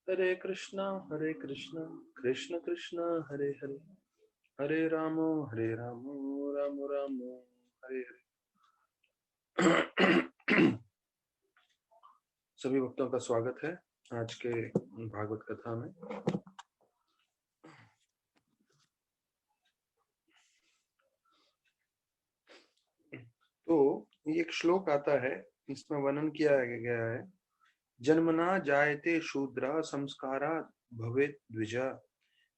हरे कृष्णा कृष्ण कृष्ण हरे हरे, हरे रामो राम राम हरे हरे। सभी भक्तों का स्वागत है आज के भागवत कथा में। तो ये एक श्लोक आता है, इसमें वर्णन किया गया है, जन्मना जायते शूद्रा संस्कारात् भवेत् द्विजा,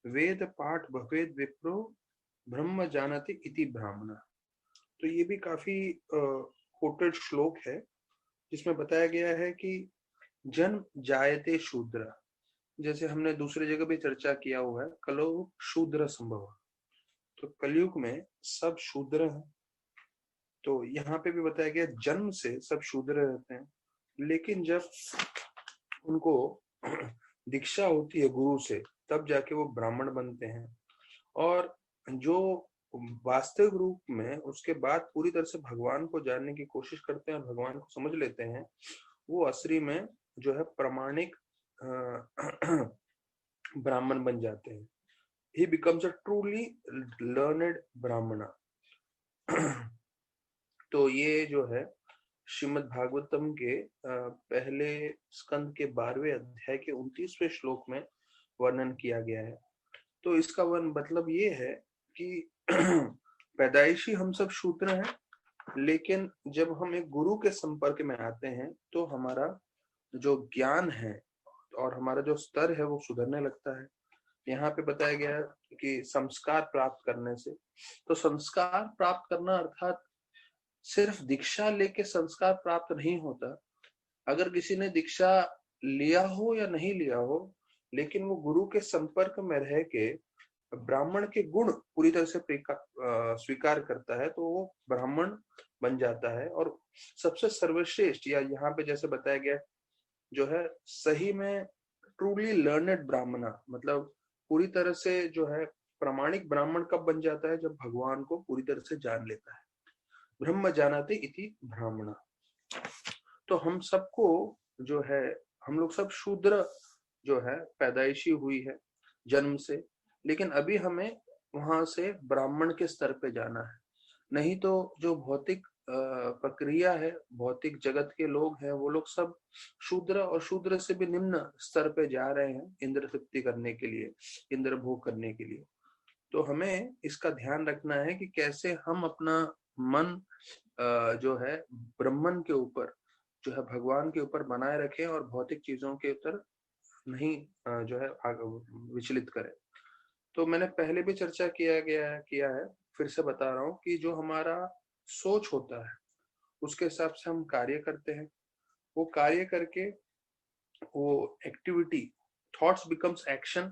वेद पाठ भवेत् विप्रो ब्रह्म जानति इति ब्राह्मण। तो ये भी काफी कोटेड श्लोक है, जिसमें बताया गया है कि जन्म जायते शूद्र, जैसे हमने दूसरी जगह भी चर्चा किया हुआ है, कलो शूद्र संभव। तो कलयुग में सब शूद्र हैं। तो यहाँ पे भी बताया गया जन्म से सब शूद्र रहते हैं, लेकिन जब उनको दीक्षा होती है गुरु से, तब जाके वो ब्राह्मण बनते हैं। और जो वास्तविक रूप में उसके बाद पूरी तरह से भगवान को जानने की कोशिश करते हैं और भगवान को समझ लेते हैं, वो असली में जो है प्रमाणिक ब्राह्मण बन जाते हैं। He becomes a truly learned ब्राह्मण। तो ये जो है श्रीमद् भागवतम के पहले स्कंद के 12वें अध्याय के 29वें श्लोक में वर्णन किया गया है। तो इसका मतलब ये है कि पैदाइशी हम सब शूद्र हैं, लेकिन जब हम एक गुरु के संपर्क में आते हैं तो हमारा जो ज्ञान है और हमारा जो स्तर है वो सुधरने लगता है। यहाँ पे बताया गया है कि संस्कार प्राप्त करने से, तो संस्कार प्राप्त करना अर्थात सिर्फ दीक्षा लेके संस्कार प्राप्त नहीं होता। अगर किसी ने दीक्षा लिया हो या नहीं लिया हो, लेकिन वो गुरु के संपर्क में रह के ब्राह्मण के गुण पूरी तरह से स्वीकार करता है, तो वो ब्राह्मण बन जाता है। और सबसे सर्वश्रेष्ठ, या यहाँ पे जैसे बताया गया, जो है सही में ट्रूली लर्नेड ब्राह्मण, मतलब पूरी तरह से जो है प्रामाणिक ब्राह्मण कब बन जाता है, जब भगवान को पूरी तरह से जान लेता है। ब्रह्म जानते इति ब्राह्मण। तो हम सबको जो है, हम लोग सब शूद्र जो है पैदाइशी हुई है जन्म से, लेकिन अभी हमें वहां से ब्राह्मण के स्तर पे जाना है। नहीं तो जो भौतिक प्रक्रिया है, भौतिक जगत के लोग हैं, वो लोग सब शूद्र और शूद्र से भी निम्न स्तर पे जा रहे हैं इंद्र तृप्ति करने के लिए, इंद्र भोग करने के लिए। तो हमें इसका ध्यान रखना है कि कैसे हम अपना मन जो है ब्रह्मन के ऊपर, जो है भगवान के ऊपर बनाए रखें और भौतिक चीजों के ऊपर नहीं जो है विचलित करें। तो मैंने पहले भी चर्चा किया है, फिर से बता रहा हूँ कि जो हमारा सोच होता है उसके हिसाब से हम कार्य करते हैं। वो कार्य करके वो एक्टिविटी, थॉट्स बिकम्स एक्शन,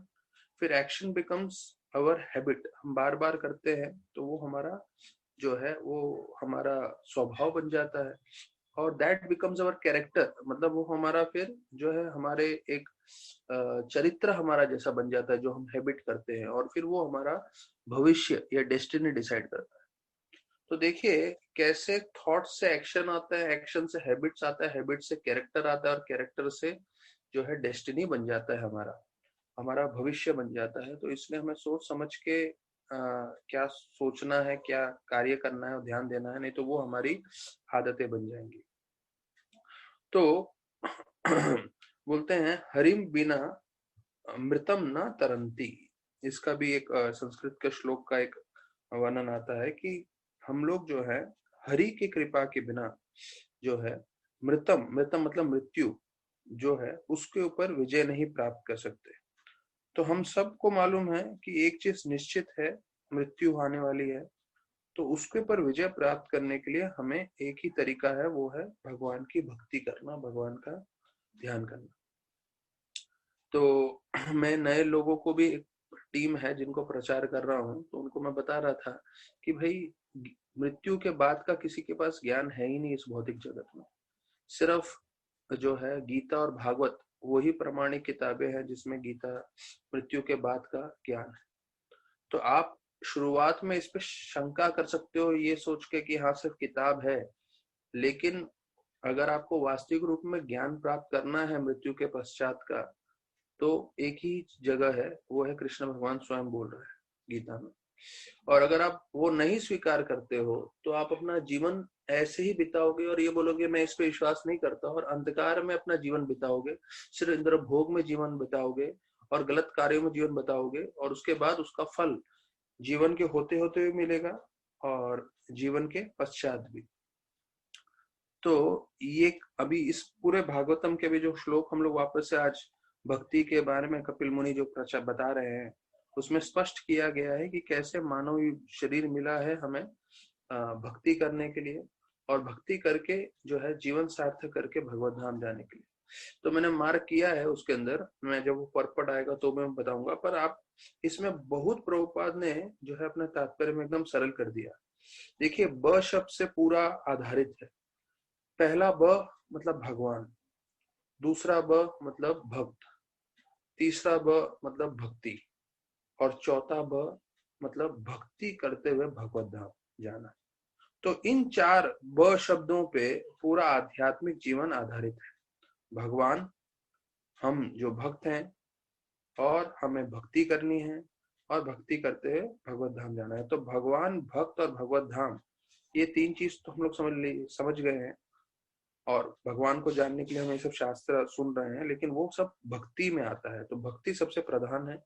फिर एक्शन बिकम्स अवर हैबिट। हम बार बार करते हैं तो वो हमारा जो है वो हमारा स्वभाव बन जाता है, और दैट बिकम्स अवर कैरेक्टर, मतलब वो हमारा फिर जो है हमारे एक चरित्र हमारा जैसा बन जाता है, जो हम हैबिट करते हैं, और फिर वो हमारा भविष्य या डेस्टिनी डिसाइड करता है। तो देखिए कैसे थॉट से एक्शन आता है, एक्शन से हैबिट्स आता है, हैबिट से कैरेक्टर आता है, और कैरेक्टर से जो है डेस्टिनी बन जाता है, हमारा हमारा भविष्य बन जाता है। तो इसलिए हमें सोच समझ के क्या सोचना है, क्या कार्य करना है और ध्यान देना है, नहीं तो वो हमारी आदतें बन जाएंगी। तो बोलते हैं हरिम बिना मृतम न तरंती। इसका भी एक संस्कृत के श्लोक का एक वर्णन आता है कि हम लोग जो है हरि की कृपा के बिना जो है मृतम, मृतम मतलब मृत्यु जो है, उसके ऊपर विजय नहीं प्राप्त कर सकते। तो हम सबको मालूम है कि एक चीज निश्चित है, मृत्यु आने वाली है। तो उसके ऊपर विजय प्राप्त करने के लिए हमें एक ही तरीका है, वो है भगवान की भक्ति करना, भगवान का ध्यान करना। तो मैं नए लोगों को भी, एक टीम है जिनको प्रचार कर रहा हूँ, तो उनको मैं बता रहा था कि भाई मृत्यु के बाद का किसी के पास ज्ञान है ही नहीं इस भौतिक जगत में। सिर्फ जो है गीता और भागवत वही प्रमाणिक किताबें हैं जिसमें गीता मृत्यु के बाद का ज्ञान है। तो आप शुरुआत में इस पे शंका कर सकते हो ये सोच के कि हाँ सिर्फ किताब है, लेकिन अगर आपको वास्तविक रूप में ज्ञान प्राप्त करना है मृत्यु के पश्चात का, तो एक ही जगह है, वो है कृष्ण भगवान स्वयं बोल रहे हैं गीता में। और अगर आप वो नहीं स्वीकार करते हो तो आप अपना जीवन ऐसे ही बिताओगे और ये बोलोगे मैं इस पे विश्वास नहीं करता, और अंधकार में अपना जीवन बिताओगे, सिर्फ इंद्र भोग में जीवन बिताओगे और गलत कार्यों में जीवन बिताओगे, और उसके बाद उसका फल जीवन के होते होते भी मिलेगा और जीवन के पश्चात भी। तो ये अभी इस पूरे भागवतम के भी जो श्लोक हम लोग वापस से आज भक्ति के बारे में कपिल मुनि जो बता रहे हैं, उसमें स्पष्ट किया गया है कि कैसे मानव शरीर मिला है हमें भक्ति करने के लिए, और भक्ति करके जो है जीवन सार्थक करके भगवत धाम जाने के लिए। तो मैंने मार्क किया है उसके अंदर, मैं जब वो पर्पट आएगा तो मैं बताऊंगा, पर आप इसमें बहुत प्रभुपाद ने जो है अपने तात्पर्य में एकदम सरल कर दिया। देखिए, ब शब्द से पूरा आधारित है। पहला ब मतलब भगवान, दूसरा ब मतलब भक्त, तीसरा ब मतलब भक्ति, और चौथा ब मतलब भक्ति करते हुए भगवत धाम जाना। तो इन चार ब शब्दों पे पूरा आध्यात्मिक जीवन आधारित है। भगवान, हम जो भक्त हैं, और हमें भक्ति करनी है, और भक्ति करते हुए भगवत धाम जाना है। तो भगवान, भक्त और भगवत धाम, ये तीन चीज तो हम लोग समझ गए हैं, और भगवान को जानने के लिए हम ये सब शास्त्र सुन रहे हैं, लेकिन वो सब भक्ति में आता है, तो भक्ति सबसे प्रधान है।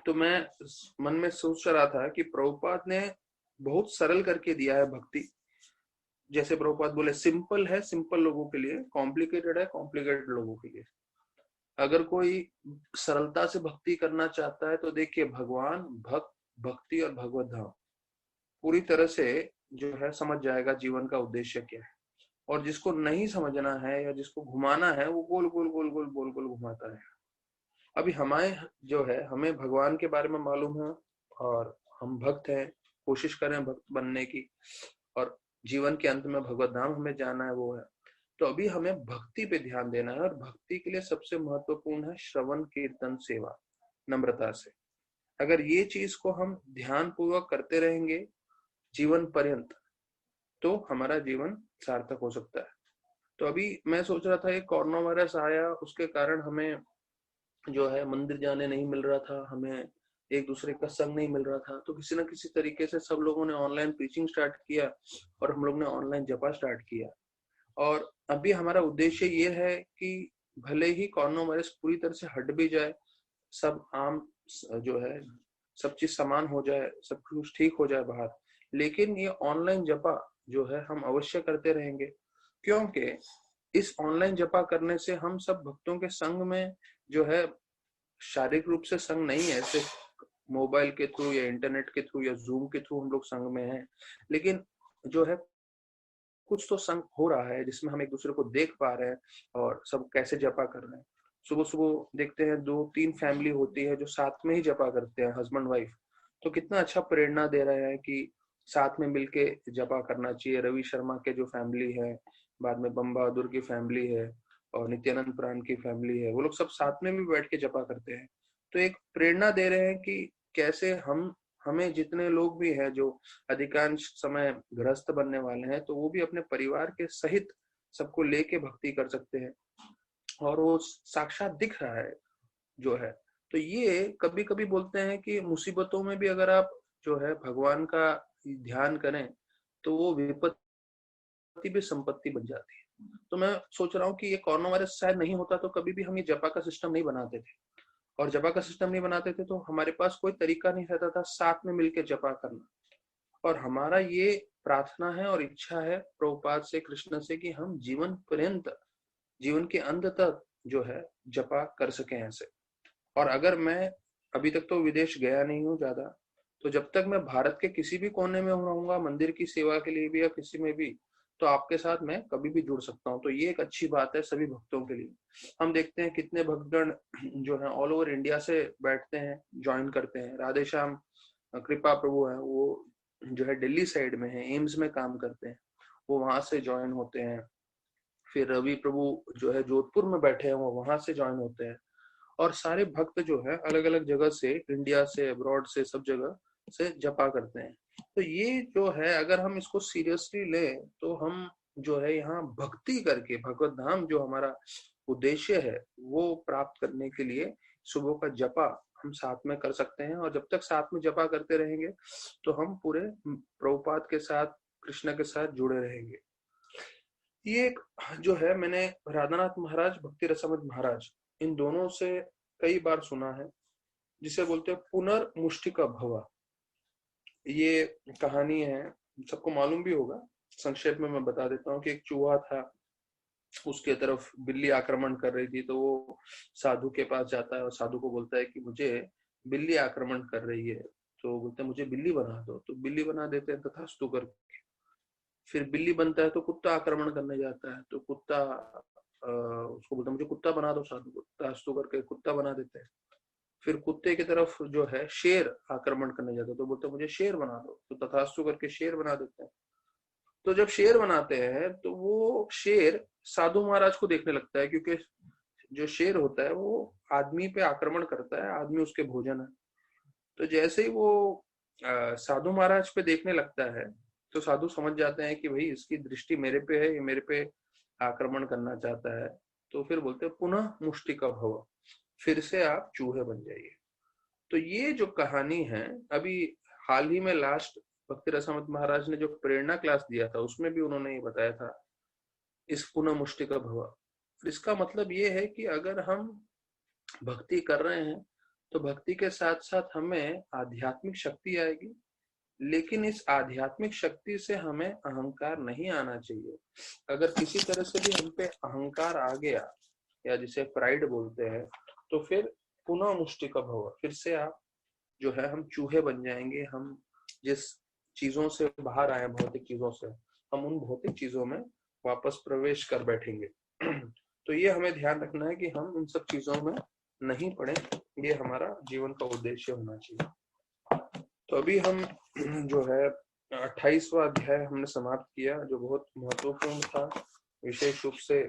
तो मैं मन में सोच रहा था कि प्रभुपाद ने बहुत सरल करके दिया है भक्ति। जैसे प्रभुपाद बोले सिंपल है सिंपल लोगों के लिए, कॉम्प्लिकेटेड है कॉम्प्लिकेटेड लोगों के लिए। अगर कोई सरलता से भक्ति करना चाहता है तो देखिए, भगवान, भक्त, भक्ति और भगवत धाम पूरी तरह से जो है समझ जाएगा जीवन का उद्देश्य क्या है। और जिसको नहीं समझना है या जिसको घुमाना है, वो गोल गोल गोल गोल गोल गोल घुमाता है। अभी हमारे जो है, हमें भगवान के बारे में मालूम है और हम भक्त हैं, कोशिश करें भक्त बनने की, और जीवन के अंत में भगवत धाम हमें जाना है, वो है। तो अभी हमें भक्ति पे ध्यान देना है, और भक्ति के लिए सबसे महत्वपूर्ण है श्रवण कीर्तन सेवा, नम्रता से। अगर ये चीज को हम ध्यान पूर्वक करते रहेंगे जीवन पर्यंत, तो हमारा जीवन सार्थक हो सकता है। तो अभी मैं सोच रहा था, ये कोरोना वायरस आया, उसके कारण हमें जो है मंदिर जाने नहीं मिल रहा था, हमें एक दूसरे का संग नहीं मिल रहा था। तो किसी न किसी तरीके से सब लोगों ने ऑनलाइन प्रीचिंग स्टार्ट किया, और हम लोग ने ऑनलाइन जपा स्टार्ट किया। और अभी हमारा उद्देश्य ये है कि भले ही कोरोना वायरस पूरी तरह से हट भी जाए, सब आम जो है सब चीज समान हो जाए, सब कुछ ठीक हो जाए बाहर, लेकिन ये ऑनलाइन जपा जो है हम अवश्य करते रहेंगे। क्योंकि इस ऑनलाइन जपा करने से हम सब भक्तों के संग में जो है शारीरिक रूप से संग नहीं है, सिर्फ मोबाइल के थ्रू या इंटरनेट के थ्रू या जूम के थ्रू हम लोग संग में हैं, लेकिन जो है कुछ तो संग हो रहा है जिसमें हम एक दूसरे को देख पा रहे हैं और सब कैसे जपा कर रहे हैं। सुबह सुबह देखते हैं 2-3 फैमिली होती है जो साथ में ही जपा करते हैं, हस्बैंड वाइफ। तो कितना अच्छा प्रेरणा दे रहे हैं कि साथ में मिलके जपा करना चाहिए। रवि शर्मा के जो फैमिली है, बाद में बम बहादुर की फैमिली है, और नित्यानंद प्राण की फैमिली है, वो लोग सब साथ में भी बैठ के जपा करते हैं। तो एक प्रेरणा दे रहे हैं कि कैसे हमें जितने लोग भी हैं जो अधिकांश समय गृहस्थ बनने वाले हैं, तो वो भी अपने परिवार के सहित सबको लेके भक्ति कर सकते हैं, और वो साक्षात दिख रहा है जो है। तो ये कभी कभी बोलते हैं कि मुसीबतों में भी अगर आप जो है भगवान का ध्यान करें, तो वो विपत्ति भी संपत्ति बन जाती है। तो मैं सोच रहा हूँ कि ये कोरोना वायरस शायद नहीं होता तो कभी भी हम ये जपा का सिस्टम नहीं बनाते थे, और जपा का सिस्टम नहीं बनाते थे तो हमारे पास कोई तरीका नहीं रहता था साथ में मिलकर जपा करना। और हमारा ये प्रार्थना है और इच्छा है प्रभुपाद से, कृष्ण से, कि हम जीवन पर्यंत, जीवन के अंत तक जो है जपा कर सके ऐसे। और अगर मैं अभी तक तो विदेश गया नहीं हूँ ज्यादा, तो जब तक मैं भारत के किसी भी कोने में रहूंगा मंदिर की सेवा के लिए भी या किसी में भी, तो आपके साथ मैं कभी भी जुड़ सकता हूँ। तो ये एक अच्छी बात है सभी भक्तों के लिए। हम देखते हैं कितने भक्तगण जो है ऑल ओवर इंडिया से बैठते हैं, ज्वाइन करते हैं। राधे श्याम कृपा प्रभु है, वो जो है दिल्ली साइड में है, एम्स में काम करते हैं, वो वहां से ज्वाइन होते हैं। फिर रवि प्रभु जो है जोधपुर में बैठे हैं, वो वहां से ज्वाइन होते हैं। और सारे भक्त जो है अलग अलग जगह से, इंडिया से, अब्रॉड से, सब जगह से जपा करते हैं। तो ये जो है अगर हम इसको सीरियसली लें, तो हम जो है यहाँ भक्ति करके भगवत धाम जो हमारा उद्देश्य है वो प्राप्त करने के लिए सुबह का जपा हम साथ में कर सकते हैं। और जब तक साथ में जपा करते रहेंगे तो हम पूरे प्रभुपाद के साथ, कृष्ण के साथ जुड़े रहेंगे। ये एक जो है, मैंने राधानाथ महाराज, भक्ति रसामृत महाराज, इन दोनों से कई बार सुना है, जिसे बोलते हैं पुनर्मुष्टिका भव। ये कहानी है, सबको मालूम भी होगा, संक्षेप में मैं बता देता हूँ कि एक चूहा था, उसके तरफ बिल्ली आक्रमण कर रही थी, तो वो साधु के पास जाता है और साधु को बोलता है कि मुझे बिल्ली आक्रमण कर रही है। तो बोलते हैं मुझे बिल्ली बना दो, तो बिल्ली बना देते हैं तथास्तु करके। फिर बिल्ली बनता है तो कुत्ता आक्रमण करने जाता है, तो कुत्ता उसको बोलता है मुझे कुत्ता बना दो, साधु को तथास्तु करके कुत्ता बना देते हैं। फिर कुत्ते की तरफ जो है शेर आक्रमण करने जाता है, तो बोलते हैं मुझे शेर बना दो, तो तथास्तु करके शेर बना देते हैं। तो जब शेर बनाते हैं तो वो शेर साधु महाराज को देखने लगता है, क्योंकि जो शेर होता है वो आदमी पे आक्रमण करता है, आदमी उसके भोजन है। तो जैसे ही वो साधु महाराज पे देखने लगता है तो साधु समझ जाते हैं कि भाई इसकी दृष्टि मेरे पे है, ये मेरे पे आक्रमण करना चाहता है। तो फिर बोलते हैं पुनः मुष्टिका भव, फिर से आप चूहे बन जाइए। तो ये जो कहानी है, अभी हाल ही में लास्ट भक्ति रसामृत महाराज ने जो प्रेरणा क्लास दिया था उसमें भी उन्होंने ये बताया था, इस पुनः मुष्टिका भव। इसका मतलब ये है कि अगर हम भक्ति कर रहे हैं तो भक्ति के साथ साथ हमें आध्यात्मिक शक्ति आएगी, लेकिन इस आध्यात्मिक शक्ति से हमें अहंकार नहीं आना चाहिए। अगर किसी तरह से भी हम पे अहंकार आ गया, या जिसे प्राइड बोलते हैं, तो फिर पुनः मुष्टिका भव, फिर से आप जो है हम चूहे बन जाएंगे। हम जिस चीजों से बाहर आए, भौतिक चीजों से, हम उन भौतिक चीजों में वापस प्रवेश कर बैठेंगे। तो ये हमें ध्यान रखना है कि हम इन सब चीजों में नहीं पड़े, ये हमारा जीवन का उद्देश्य होना चाहिए। तो अभी हम जो है 28वां अध्याय हमने समाप्त किया, जो बहुत महत्वपूर्ण था। विशेष रूप से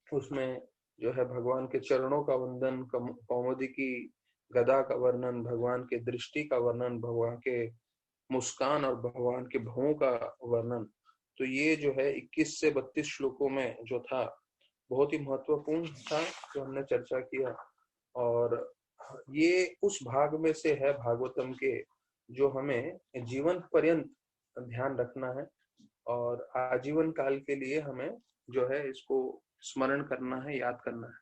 उसमें जो है भगवान के चरणों का वंदन, कौमुदी की गदा का वर्णन, भगवान के दृष्टि का वर्णन, भगवान के मुस्कान और भगवान के भवों का वर्णन। तो ये जो है 21 से 32 श्लोकों में जो था, बहुत ही महत्वपूर्ण था, जो हमने चर्चा किया। और ये उस भाग में से है भागवतम के, जो हमें जीवन पर्यंत ध्यान रखना है और आजीवन काल के लिए हमें जो है इसको स्मरण करना है, याद करना है।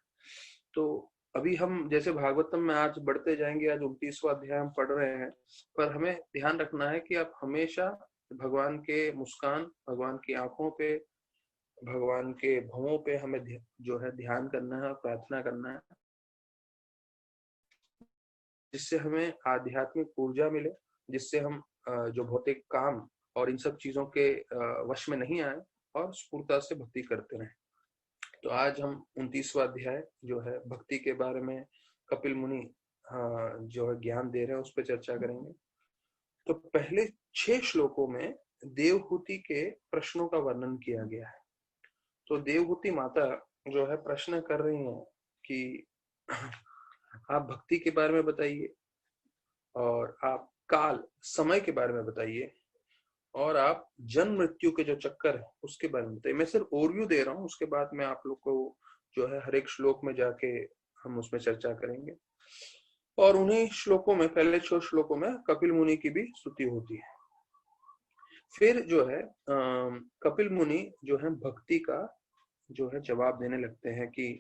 तो अभी हम जैसे भागवतम में आज बढ़ते जाएंगे, आज 29वां अध्याय हम पढ़ रहे हैं, पर हमें ध्यान रखना है कि आप हमेशा भगवान के मुस्कान, भगवान की आंखों पे, भगवान के भवों पे हमें जो है ध्यान करना है और प्रार्थना करना है, जिससे हमें आध्यात्मिक ऊर्जा मिले, जिससे हम जो भौतिक काम और इन सब चीजों के वश में नहीं आए और स्फूर्ता से भक्ति करते रहें। तो आज हम 29वां अध्याय जो है भक्ति के बारे में कपिल मुनि जो है ज्ञान दे रहे हैं, उस पर चर्चा करेंगे। तो पहले 6 श्लोकों में देवहूति के प्रश्नों का वर्णन किया गया है। तो देवहूति माता जो है प्रश्न कर रही हैं कि आप भक्ति के बारे में बताइए, और आप काल, समय के बारे में बताइए, और आप जन्म मृत्यु के जो चक्कर है उसके बारे में बताइए। मैं सिर्फ ओवरव्यू दे रहा हूँ, उसके बाद में आप लोग को जो है हर एक श्लोक में जाके हम उसमें चर्चा करेंगे। और उन्हीं श्लोकों में, पहले 6 श्लोकों में कपिल मुनि की भी स्तुति होती है। फिर जो है कपिल मुनि जो है भक्ति का जो है जवाब देने लगते हैं कि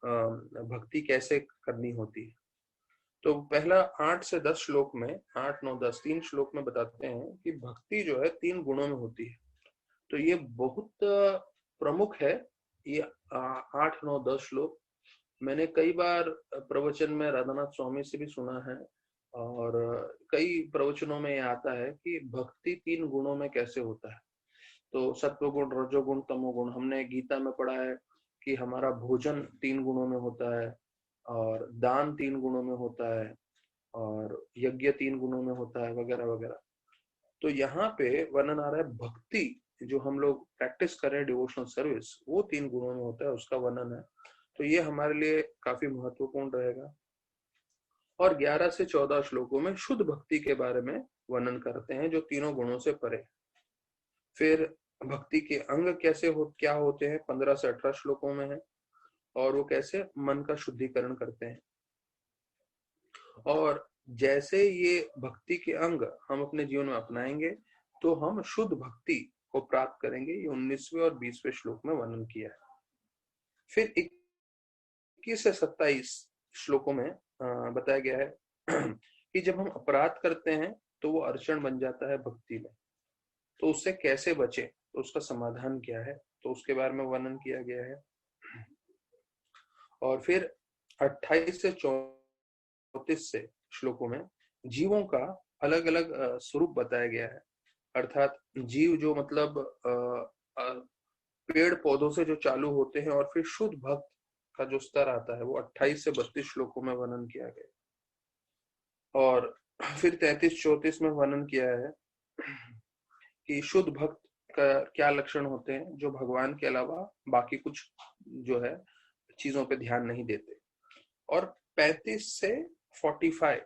भक्ति कैसे करनी होती है। तो पहला 8 से 10 श्लोक में, 8, 9, 10, 3 श्लोक में बताते हैं कि भक्ति जो है 3 गुणों में होती है। तो ये बहुत प्रमुख है, ये 8, 9, 10 श्लोक मैंने कई बार प्रवचन में राधानाथ स्वामी से भी सुना है, और कई प्रवचनों में ये आता है कि भक्ति 3 गुणों में कैसे होता है। तो सत्वगुण, रजोगुण, तमोगुण, हमने गीता में पढ़ा है कि हमारा भोजन 3 गुणों में होता है, और दान 3 गुणों में होता है, और यज्ञ 3 गुणों में होता है, वगैरह वगैरह। तो यहाँ पे वर्णन आ रहा है भक्ति जो हम लोग प्रैक्टिस कर रहे हैं, डिवोशनल सर्विस, वो 3 गुणों में होता है, उसका वर्णन है। तो ये हमारे लिए काफी महत्वपूर्ण रहेगा। और 11 से 14 श्लोकों में शुद्ध भक्ति के बारे में वर्णन करते हैं, जो तीनों गुणों से परे। फिर भक्ति के अंग कैसे क्या होते हैं, 15 से 18 श्लोकों में है। और वो कैसे मन का शुद्धिकरण करते हैं। और जैसे ये भक्ति के अंग हम अपने जीवन में अपनाएंगे तो हम शुद्ध भक्ति को प्राप्त करेंगे। ये 19वें और 20वें श्लोक में वर्णन किया है। फिर 21 से 27 श्लोकों में बताया गया है कि जब हम अपराध करते हैं तो वो अड़चन बन जाता है भक्ति में, तो उससे कैसे बचे, तो उसका समाधान क्या है, तो उसके बारे में वर्णन किया गया है। और फिर 28 से 34 से श्लोकों में जीवों का अलग अलग स्वरूप बताया गया है। अर्थात जीव जो मतलब पेड़ पौधों से जो चालू होते हैं और फिर शुद्ध भक्त का जो स्तर आता है वो 28 से 32 श्लोकों में वर्णन किया गया। और फिर 33-34 में वर्णन किया है कि शुद्ध भक्त का क्या लक्षण होते हैं, जो भगवान के अलावा बाकी कुछ जो है चीजों पे ध्यान नहीं देते। और 35 से 45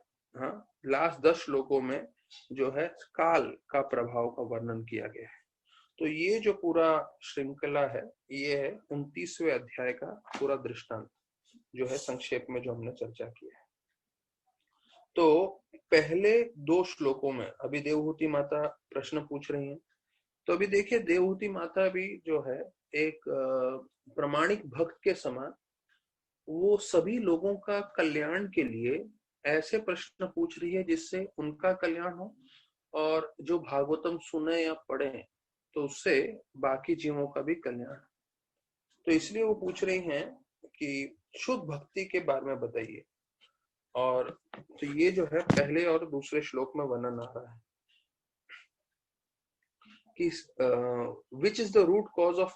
लास्ट 10 श्लोकों में जो है काल का प्रभाव का वर्णन किया गया है। तो ये जो पूरा श्रृंखला है ये है 29वें अध्याय का पूरा दृष्टांत जो है संक्षेप में जो हमने चर्चा की है। तो पहले 2 श्लोकों में अभी देवहूति माता प्रश्न पूछ रही हैं। तो अभी देखिए देवहूति माता भी जो है एक प्रामाणिक भक्त के समान वो सभी लोगों का कल्याण के लिए ऐसे प्रश्न पूछ रही है जिससे उनका कल्याण हो और जो भागवतम सुने या पढ़े तो उससे बाकी जीवों का भी कल्याण। तो इसलिए वो पूछ रही हैं कि शुद्ध भक्ति के बारे में बताइए। और तो ये जो है पहले और दूसरे श्लोक में वर्णन आ रहा है कि which is the root cause of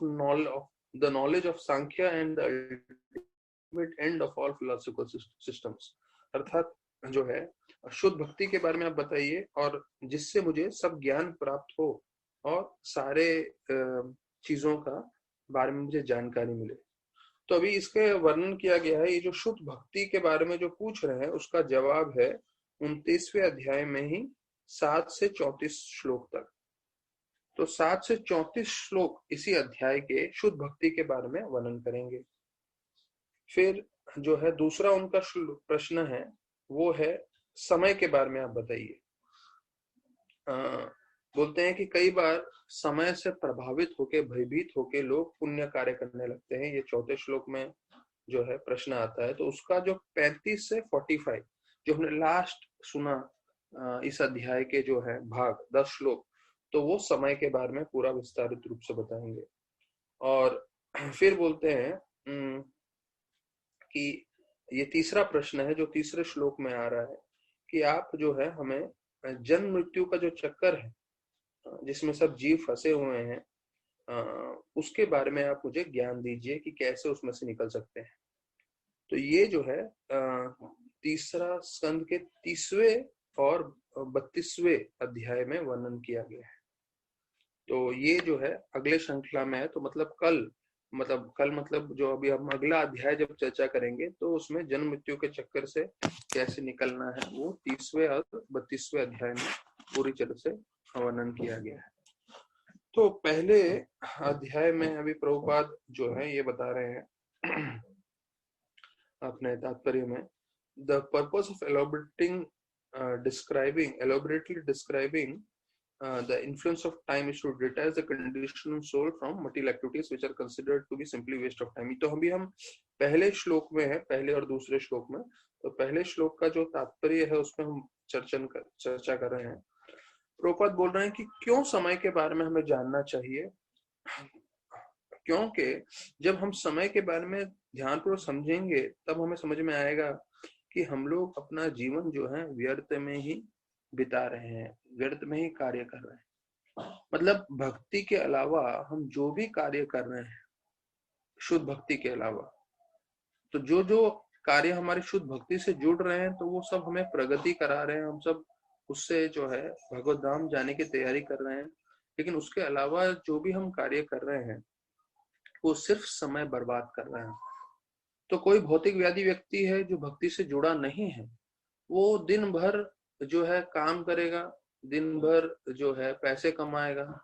the knowledge of Sankhya and the ultimate end of all philosophical systems। अर्थात जो है शुद्ध भक्ति के बारे में आप बताइए और जिससे मुझे सब ज्ञान प्राप्त हो और सारे चीजों का बारे में मुझे जानकारी मिले। तो अभी इसके वर्णन किया गया है। ये जो शुद्ध भक्ति के बारे में जो पूछ रहे हैं उसका जवाब है 29वें अध्याय में ही 7 से 34 श्लोक तक। तो 7 से 34 श्लोक इसी अध्याय के शुद्ध भक्ति के बारे में वर्णन करेंगे। फिर जो है दूसरा उनका प्रश्न है वो है समय के बारे में आप बताइए। बोलते हैं कि कई बार समय से प्रभावित होके भयभीत होके लोग पुण्य कार्य करने लगते हैं। ये 4थे श्लोक में जो है प्रश्न आता है। तो उसका जो 35 से 45 जो हमने लास्ट सुना इस अध्याय के जो है भाग 10 श्लोक, तो वो समय के बारे में पूरा विस्तारित रूप से बताएंगे। और फिर बोलते हैं कि ये तीसरा प्रश्न है जो तीसरे श्लोक में आ रहा है कि आप जो है हमें जन्म मृत्यु का जो चक्कर है जिसमें सब जीव फंसे हुए हैं उसके बारे में आप मुझे ज्ञान दीजिए कि कैसे उसमें से निकल सकते हैं। तो ये जो है तीसरा स्कंद के 30वें और 32वें अध्याय में वर्णन किया गया है। तो ये जो है अगले श्रृंखला में है। तो मतलब कल मतलब जो अभी हम अगला अध्याय जब चर्चा करेंगे तो उसमें जन्म मृत्यु के चक्कर से कैसे निकलना है वो 30वें और 32वें अध्याय में पूरी तरह से वर्णन किया गया है। तो पहले अध्याय में अभी प्रभुपाद जो है ये बता रहे हैं अपने तात्पर्य में the purpose of elaborately describing the influence of time is to detach the conditioned soul from material activities which are considered to be simply waste of time। तो अभी हम पहले श्लोक में है, पहले और दूसरे श्लोक में। तो पहले श्लोक का जो तात्पर्य है उसमें हम चर्चा कर रहे हैं। प्रभुपाद बोल रहे हैं कि क्यों समय के बारे में हमें जानना चाहिए, क्योंकि जब हम समय के बारे में ध्यानपूर्वक समझेंगे तब हमें समझ में आएगा कि हम लोग अपना जीवन जो है व्यर्थ में ही बिता रहे हैं, व्यर्थ में ही कार्य कर रहे हैं। मतलब भक्ति के अलावा हम जो भी कार्य कर रहे हैं शुद्ध भक्ति के अलावा, तो जो जो कार्य हमारी शुद्ध भक्ति से जुड़ रहे हैं तो वो सब हमें प्रगति करा रहे हैं। हम सब उससे जो है भगवत धाम जाने की तैयारी कर रहे हैं। लेकिन उसके अलावा जो भी हम कार्य कर रहे हैं वो सिर्फ समय बर्बाद कर रहे हैं। तो कोई भौतिक व्याधि व्यक्ति है जो भक्ति से जुड़ा नहीं है, वो दिन भर जो है काम करेगा, दिन भर जो है पैसे कमाएगा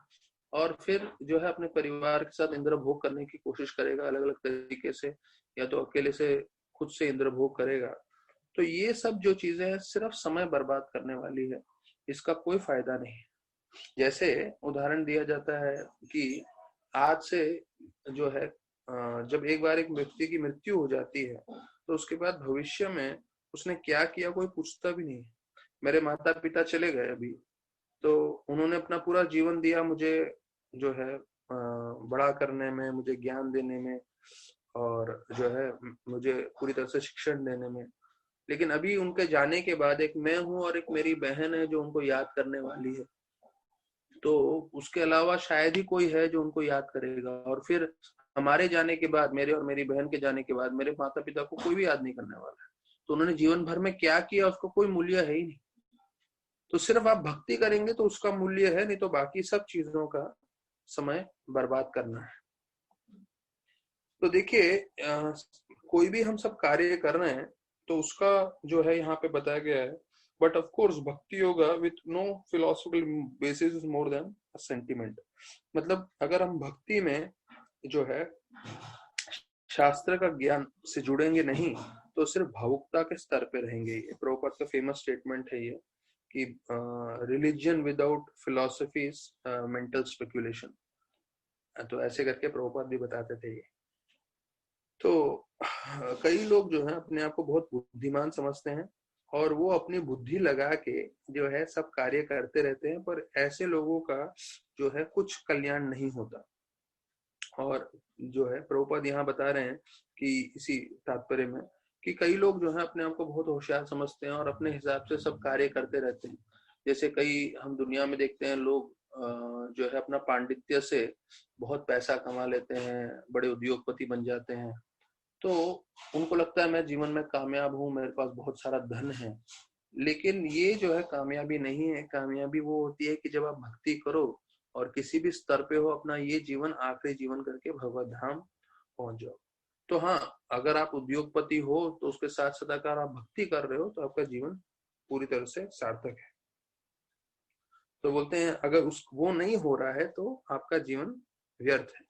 और फिर जो है अपने परिवार के साथ इंद्र भोग करने की कोशिश करेगा अलग अलग तरीके से, या तो अकेले से खुद से इंद्रभोग करेगा। तो ये सब जो चीजें हैं सिर्फ समय बर्बाद करने वाली है, इसका कोई फायदा नहीं है। जैसे उदाहरण दिया जाता है कि आज से जो है जब एक बार एक व्यक्ति की मृत्यु हो जाती है तो उसके बाद भविष्य में उसने क्या किया कोई पूछता भी नहीं। मेरे माता पिता चले गए अभी, तो उन्होंने अपना पूरा जीवन दिया मुझे जो है बड़ा करने में, मुझे ज्ञान देने में, और जो है मुझे पूरी तरह से शिक्षण देने में। लेकिन अभी उनके जाने के बाद एक मैं हूँ और एक मेरी बहन है जो उनको याद करने वाली है। तो उसके अलावा शायद ही कोई है जो उनको याद करेगा, और फिर हमारे जाने के बाद, मेरे और मेरी बहन के जाने के बाद मेरे माता पिता को कोई भी याद नहीं करने वाला है। तो उन्होंने जीवन भर में क्या किया उसको कोई मूल्य है ही नहीं। तो सिर्फ आप भक्ति करेंगे तो उसका मूल्य है, नहीं तो बाकी सब चीजों का समय बर्बाद करना है। तो देखिए कोई भी हम सब कार्य कर रहे हैं तो उसका जो है यहाँ पे बताया गया है, but of course bhakti yoga with no philosophical basis is more than a sentiment. मतलब अगर हम भक्ति में जो है शास्त्र का ज्ञान से जुड़ेंगे नहीं तो सिर्फ भावुकता के स्तर पे रहेंगे। ये प्रभुपाद का फेमस स्टेटमेंट है ये कि religion without philosophy is mental speculation. तो ऐसे करके प्रभुपाद भी बताते थे ये। तो कई लोग जो है अपने आप को बहुत बुद्धिमान समझते हैं और वो अपनी बुद्धि लगा के जो है सब कार्य करते रहते हैं, पर ऐसे लोगों का जो है कुछ कल्याण नहीं होता। और जो है प्रभुपाद यहाँ बता रहे हैं कि इसी तात्पर्य में कि कई लोग जो है अपने आप को बहुत होशियार समझते हैं और अपने हिसाब से सब कार्य करते रहते हैं। जैसे कई हम दुनिया में देखते हैं लोग जो है अपना पांडित्य से बहुत पैसा कमा लेते हैं, बड़े उद्योगपति बन जाते हैं। तो उनको लगता है मैं जीवन में कामयाब हूँ, मेरे पास बहुत सारा धन है। लेकिन ये जो है कामयाबी नहीं है। कामयाबी वो होती है कि जब आप भक्ति करो और किसी भी स्तर पे हो, अपना ये जीवन आखिरी जीवन करके भगवत धाम पहुंच जाओ। तो हाँ, अगर आप उद्योगपति हो तो उसके साथ साथ अगर आप भक्ति कर रहे हो तो आपका जीवन पूरी तरह से सार्थक है। तो बोलते हैं अगर उस वो नहीं हो रहा है तो आपका जीवन व्यर्थ है।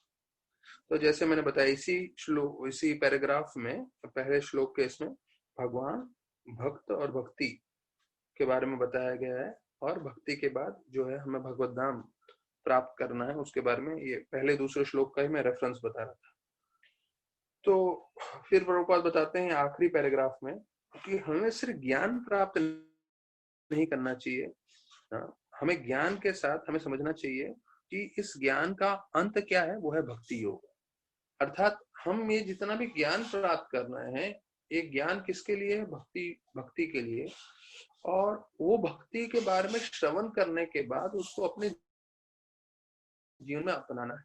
तो जैसे मैंने बताया इसी पैराग्राफ में पहले श्लोक के इसमें भगवान, भक्त और भक्ति के बारे में बताया गया है, और भक्ति के बाद जो है हमें भगवत धाम प्राप्त करना है उसके बारे में ये पहले दूसरे श्लोक का ही मैं रेफरेंस बता रहा था। तो फिर प्रभुपाद बताते हैं आखिरी पैराग्राफ में कि हमें सिर्फ ज्ञान प्राप्त नहीं करना चाहिए, हमें ज्ञान के साथ हमें समझना चाहिए कि इस ज्ञान का अंत क्या है, वो है भक्ति योग। अर्थात हम ये जितना भी ज्ञान प्राप्त कर रहे हैं, ये ज्ञान किसके लिए है? भक्ति के लिए। और वो भक्ति के बारे में श्रवण करने के बाद उसको अपने जीवन में अपनाना है।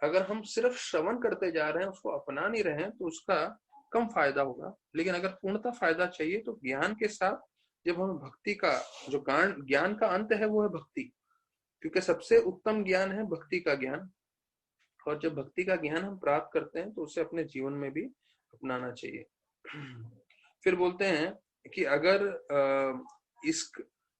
अगर हम सिर्फ श्रवण करते जा रहे हैं, उसको अपना नहीं रहे हैं, तो उसका कम फायदा होगा। लेकिन अगर पूर्णतः फायदा चाहिए तो ज्ञान के साथ जब हम भक्ति का जो ज्ञान का अंत है वो है भक्ति, क्योंकि सबसे उत्तम ज्ञान है भक्ति का ज्ञान। और जब भक्ति का ज्ञान हम प्राप्त करते हैं तो उसे अपने जीवन में भी अपनाना चाहिए। फिर बोलते हैं कि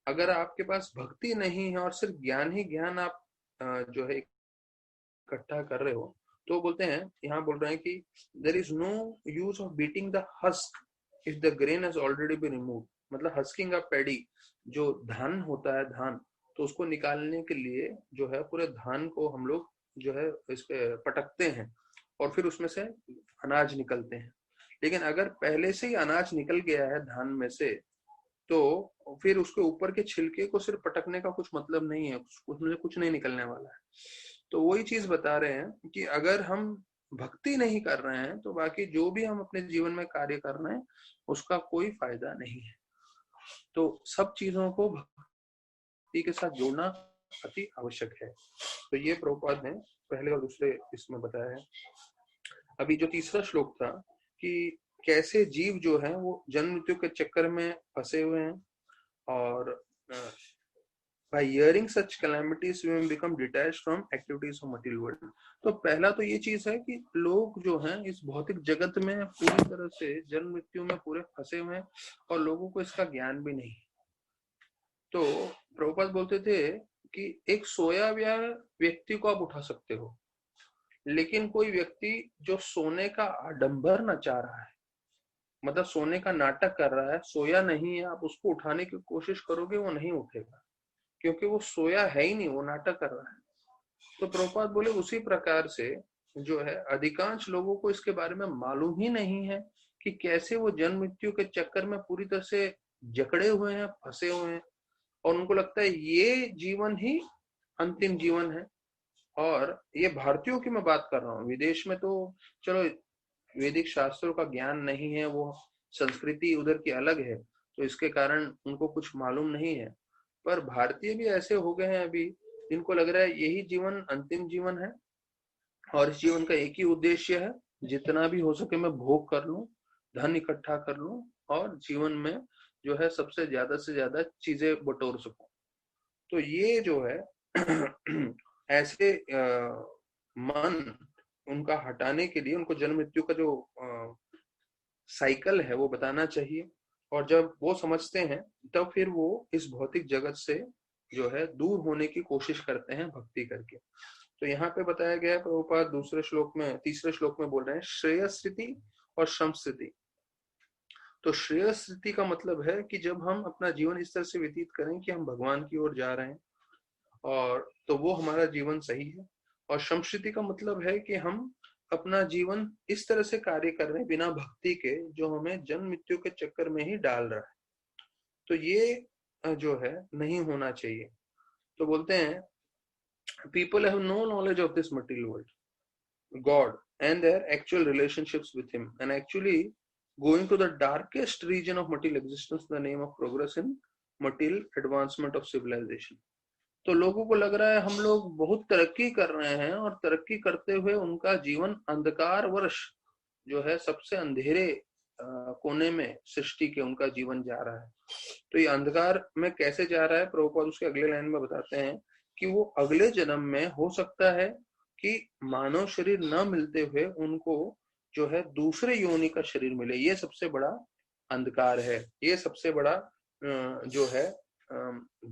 अगर आपके पास भक्ति नहीं है और सिर्फ ज्ञान ही ज्ञान आप जो है इकट्ठा कर रहे हो, तो बोलते हैं, यहाँ बोल रहे हैं कि there is no use of beating the husk if the grain has already been removed. मतलब हस्किंग अ पैडी, जो धान होता है धान, तो उसको निकालने के लिए जो है पूरे धान को हम लोग जो है इस पे पटकते हैं और फिर उसमें से अनाज निकलते हैं। लेकिन अगर पहले से ही अनाज निकल गया है धान में से, तो फिर उसके ऊपर के छिलके को सिर्फ पटकने का कुछ मतलब नहीं है, उसमें से कुछ नहीं निकलने वाला है। तो वही चीज बता रहे हैं कि अगर हम भक्ति नहीं कर रहे हैं तो बाकी जो भी हम अपने जीवन में कार्य कर रहे हैं उसका कोई फायदा नहीं है। तो सब चीजों को भक्ति के साथ जोड़ना अति आवश्यक है। तो ये प्रभुपाद ने पहले और दूसरे इसमें बताया है। अभी जो तीसरा श्लोक था कि कैसे जीव जो है वो जन्म मृत्यु के चक्कर में फंसे हुए हैं, और by hearing such calamities we will become detached from activities of material world। तो पहला तो ये चीज है कि लोग जो हैं इस भौतिक जगत में पूरी तरह से जन्म मृत्यु में पूरे फंसे हुए हैं और लोगों को इसका ज्ञान भी नहीं। तो प्रभुपाद बोलते थे कि एक सोया हुआ व्यक्ति को आप उठा सकते हो, लेकिन कोई व्यक्ति जो सोने का आडंबर नचा रहा है, मतलब सोने का नाटक कर रहा है, सोया नहीं है, आप उसको उठाने की कोशिश करोगे वो नहीं उठेगा, क्योंकि वो सोया है ही नहीं, वो नाटक कर रहा है। तो प्रभुपाद बोले उसी प्रकार से जो है अधिकांश लोगों को इसके बारे में मालूम ही नहीं है कि कैसे वो जन्म मृत्यु के चक्कर में पूरी तरह से जकड़े हुए हैं, फंसे हुए हैं, और उनको लगता है ये जीवन ही अंतिम जीवन है। और ये भारतीयों की मैं बात कर रहा हूँ, विदेश में तो चलो वैदिक शास्त्रों का ज्ञान नहीं है, वो संस्कृति उधर की अलग है, तो इसके कारण उनको कुछ मालूम नहीं है। पर भारतीय भी ऐसे हो गए हैं अभी जिनको लग रहा है यही जीवन अंतिम जीवन है, और इस जीवन का एक ही उद्देश्य है, जितना भी हो सके मैं भोग कर लूं, धन इकट्ठा कर लूं, और जीवन में जो है सबसे ज्यादा से ज्यादा चीजें बटोर सकूं। तो ये जो है ऐसे मन उनका हटाने के लिए उनको जन्म मृत्यु का जो साइकिल है वो बताना चाहिए, और जब वो समझते हैं तब फिर वो इस भौतिक जगत से जो है दूर होने की कोशिश करते हैं भक्ति करके। तो यहाँ पे बताया गया है, प्रभुपाद दूसरे श्लोक में, तीसरे श्लोक में बोल रहे हैं श्रेयस स्थिति और श्रम स्थिति। तो श्रेयस स्थिति का मतलब है कि जब हम अपना जीवन इस तरह से व्यतीत करें कि हम भगवान की ओर जा रहे हैं, और तो वो हमारा जीवन सही है। और शमश्रुति का मतलब है कि हम अपना जीवन इस तरह से कार्य कर रहे हैं बिना भक्ति के, जो हमें जन्म मृत्यु के चक्कर में ही डाल रहा है। तो ये जो है नहीं होना चाहिए। तो बोलते हैं people have no knowledge of this material world, God and their actual relationships with him, and actually going to the darkest region of material existence in the name of progress in material advancement of civilization। तो लोगों को लग रहा है हम लोग बहुत तरक्की कर रहे हैं, और तरक्की करते हुए उनका जीवन अंधकार वर्ष जो है सबसे अंधेरे कोने में सृष्टि के उनका जीवन जा रहा है। तो ये अंधकार में कैसे जा रहा है, प्रभुपाद उसके अगले लाइन में बताते हैं कि वो अगले जन्म में हो सकता है कि मानव शरीर न मिलते हुए उनको जो है दूसरे योनि का शरीर मिले। ये सबसे बड़ा अंधकार है, ये सबसे बड़ा जो है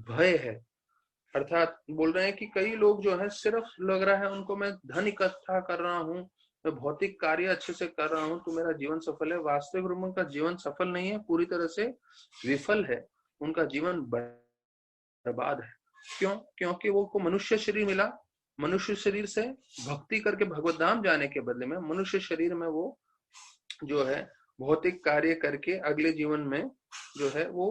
भय है। अर्थात बोल रहे हैं कि कई लोग जो है सिर्फ लग रहा है उनको मैं धन इकट्ठा कर रहा हूँ, मैं भौतिक कार्य अच्छे से कर रहा हूँ तो मेरा जीवन सफल है। वास्तविक रूप में उनका जीवन सफल नहीं है, पूरी तरह से विफल है, उनका जीवन बर्बाद है। क्यों? क्योंकि वो को मनुष्य शरीर मिला, मनुष्य शरीर से भक्ति करके भगवत धाम जाने के बदले में मनुष्य शरीर में वो जो है भौतिक कार्य करके अगले जीवन में जो है वो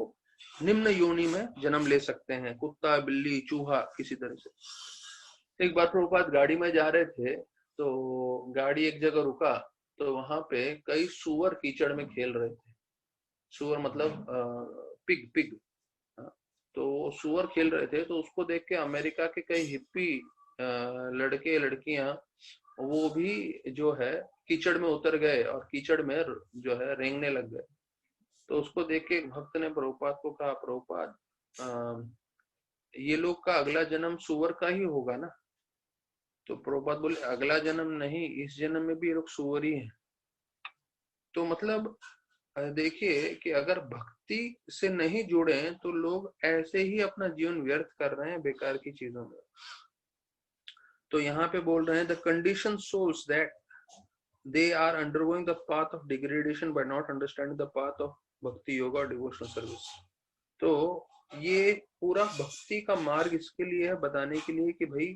निम्न योनि में जन्म ले सकते हैं, कुत्ता बिल्ली चूहा किसी तरह से। एक बार प्रभुपाद गाड़ी में जा रहे थे, तो गाड़ी एक जगह रुका, तो वहां पे कई सुअर कीचड़ में खेल रहे थे। सुअर मतलब पिग पिग। तो सुअर खेल रहे थे, तो उसको देख के अमेरिका के कई हिप्पी लड़के लड़कियां वो भी जो है कीचड़ में उतर गए और कीचड़ में जो है रेंगने लग गए। तो उसको देख के एक भक्त ने प्रभुपाद को कहा, प्रभुपाद ये लोग का अगला जन्म सुअर का ही होगा ना? तो प्रभुपाद बोले अगला जन्म नहीं, इस जन्म में भी ये लोग सुअर ही हैं। तो मतलब देखिए कि अगर भक्ति से नहीं जुड़े तो लोग ऐसे ही अपना जीवन व्यर्थ कर रहे हैं बेकार की चीजों में। तो यहाँ पे बोल रहे हैं the condition souls that they are undergoing the path of degradation by not understanding the path of भक्ति योगा और डिवोशनल सर्विस। तो ये पूरा भक्ति का मार्ग इसके लिए है, बताने के लिए कि भाई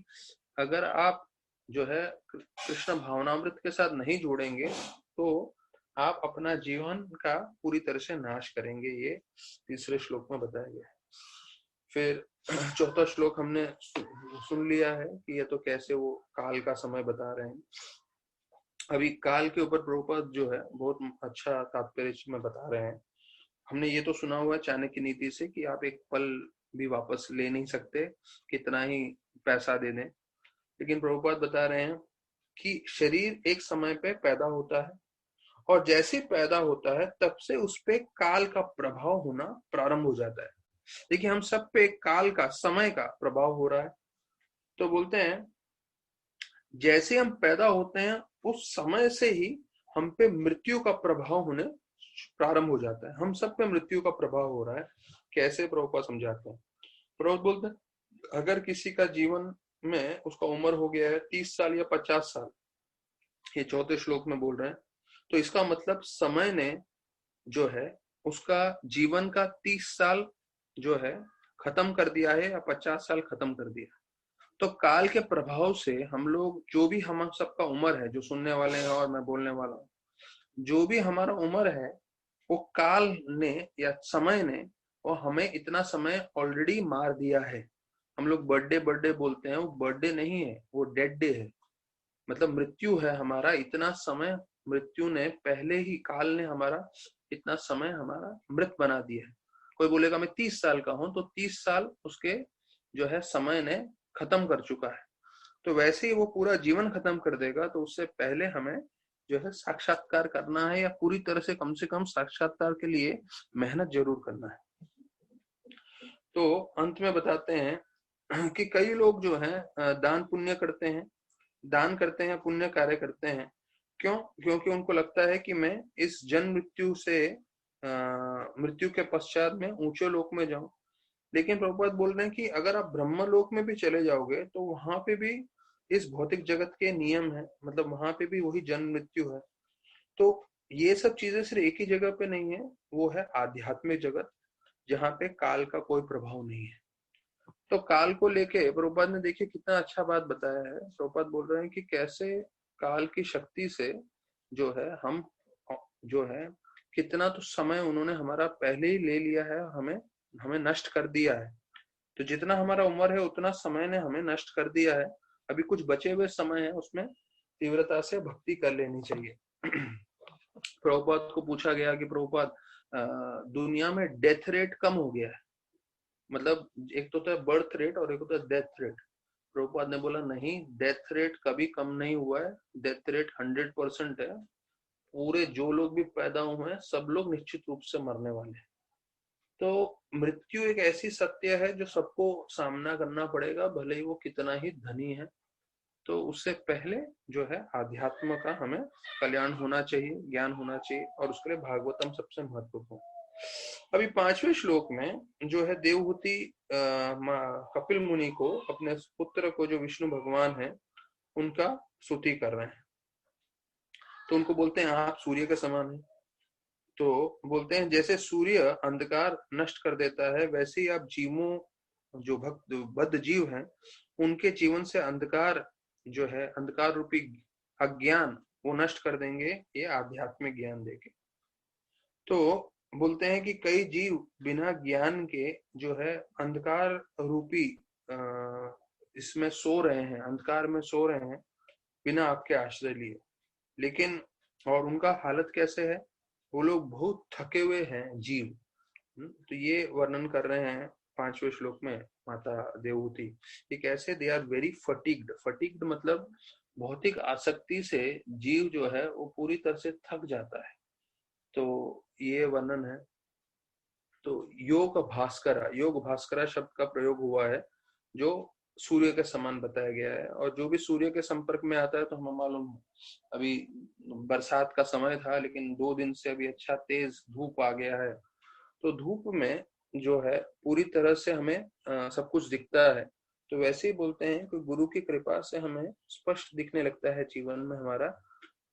अगर आप जो है कृष्ण भावनामृत के साथ नहीं जुड़ेंगे तो आप अपना जीवन का पूरी तरह से नाश करेंगे। ये तीसरे श्लोक में बताया गया है। फिर चौथा श्लोक हमने सुन लिया है कि ये तो कैसे वो काल का समय बता रहे हैं। अभी काल के ऊपर प्रभुपाद जो है बहुत अच्छा तात्पर्य में बता रहे हैं। हमने ये तो सुना हुआ है चाणक्य नीति से कि आप एक पल भी वापस ले नहीं सकते, कितना ही पैसा दे दें। लेकिन प्रभुपाद बता रहे हैं कि शरीर एक समय पे पैदा होता है, और जैसे पैदा होता है तब से उस पे काल का प्रभाव होना प्रारंभ हो जाता है। देखिए हम सब पे काल का, समय का प्रभाव हो रहा है। तो बोलते हैं जैसे हम पैदा होते हैं उस समय से ही हम पे मृत्यु का प्रभाव होने प्रारंभ हो जाता है। हम सब पे मृत्यु का प्रभाव हो रहा है। कैसे? प्रभुपाद समझाते हैं। प्रभुपाद बोलते हैं अगर किसी का जीवन में उसका उम्र हो गया है 30 साल या 50 साल, ये चौथे श्लोक में बोल रहे हैं। तो इसका मतलब समय ने जो है उसका जीवन का 30 साल जो है खत्म कर दिया है, या 50 साल खत्म कर दिया। तो काल के प्रभाव से हम लोग, जो भी हम सबका उम्र है, जो सुनने वाले हैं और मैं बोलने वाला हूँ, जो भी हमारा उम्र है, वो काल ने या समय ने वो हमें इतना समय ऑलरेडी मार दिया है। हम लोग बर्थडे बर्थडे बोलते हैं, वो बर्थडे नहीं है, वो डेड डे है। मतलब मृत्यु है हमारा इतना समय, मृत्यु ने पहले ही, काल ने हमारा इतना समय हमारा मृत बना दिया है। कोई बोलेगा मैं 30 साल का हूं, तो 30 साल उसके जो है समय ने खत्म कर चुका है। तो वैसे ही वो पूरा जीवन खत्म कर देगा। तो उससे पहले हमें जो है साक्षात्कार करना है, या पूरी तरह से कम साक्षात्कार के लिए मेहनत जरूर करना है। तो अंत में बताते हैं कि कई लोग जो है दान पुण्य करते हैं, दान करते हैं, पुण्य कार्य करते हैं। क्यों? क्योंकि उनको लगता है कि मैं इस जन्म मृत्यु से मृत्यु के पश्चात में ऊंचे लोक में जाऊं। लेकिन प्रभुपाद बोल रहे हैं कि अगर आप ब्रह्म लोक में भी चले जाओगे तो वहां पे भी इस भौतिक जगत के नियम है, मतलब वहां पे भी वही जन्म मृत्यु है। तो ये सब चीजें सिर्फ एक ही जगह पे नहीं है, वो है आध्यात्मिक जगत, जहाँ पे काल का कोई प्रभाव नहीं है। तो काल को लेके प्रभुपाद ने देखिए कितना अच्छा बात बताया है। प्रभुपाद बोल रहे हैं कि कैसे काल की शक्ति से जो है हम जो है कितना तो समय उन्होंने हमारा पहले ही ले लिया है, हमें हमें नष्ट कर दिया है। तो जितना हमारा उम्र है उतना समय ने हमें नष्ट कर दिया है। अभी कुछ बचे हुए समय है, उसमें तीव्रता से भक्ति कर लेनी चाहिए। प्रभुपाद को पूछा गया कि प्रभुपाद दुनिया में डेथ रेट कम हो गया है, मतलब एक तो होता है बर्थ रेट और एक होता है डेथ रेट। प्रभुपाद ने बोला नहीं, डेथ रेट कभी कम नहीं हुआ है, डेथ रेट 100% है। पूरे जो लोग भी पैदा हुए हैं सब लोग निश्चित रूप से मरने वाले हैं। तो मृत्यु एक ऐसी सत्य है जो सबको सामना करना पड़ेगा, भले ही वो कितना ही धनी है। तो उससे पहले जो है आध्यात्म का हमें कल्याण होना चाहिए, ज्ञान होना चाहिए, और उसके लिए भागवतम सबसे महत्वपूर्ण। अभी 5वें श्लोक में जो है देवहूति कपिल मुनि को, अपने पुत्र को जो विष्णु भगवान है उनका स्तुति कर रहे हैं। तो उनको बोलते हैं आप सूर्य के समान हैं। तो बोलते हैं जैसे सूर्य अंधकार नष्ट कर देता है, वैसे ही आप जीवों, जो भक्त बद्ध जीव हैं, उनके जीवन से अंधकार जो है, अंधकार रूपी अज्ञान, वो नष्ट कर देंगे ये आध्यात्मिक ज्ञान देके। तो बोलते हैं कि कई जीव बिना ज्ञान के जो है अंधकार रूपी इसमें सो रहे हैं, अंधकार में सो रहे हैं बिना आपके आश्रय लिए। लेकिन और उनका हालत कैसे है, वो लोग बहुत थके हुए हैं जीव। तो ये वर्णन कर रहे हैं 5वें श्लोक में माता देवहूति कि कैसे they are very fatigued. Fatigued मतलब भौतिक आसक्ति से जीव जो है वो पूरी तरह से थक जाता है। तो ये वर्णन है। तो योग भास्करा शब्द का प्रयोग हुआ है, जो सूर्य के समान बताया गया है। और जो भी सूर्य के संपर्क में आता है, तो हमें मालूम है अभी बरसात का समय था, लेकिन 2 दिन से अभी अच्छा तेज धूप आ गया है। तो धूप में जो है पूरी तरह से हमें सब कुछ दिखता है। तो वैसे ही बोलते हैं कि गुरु की कृपा से हमें स्पष्ट दिखने लगता है जीवन में हमारा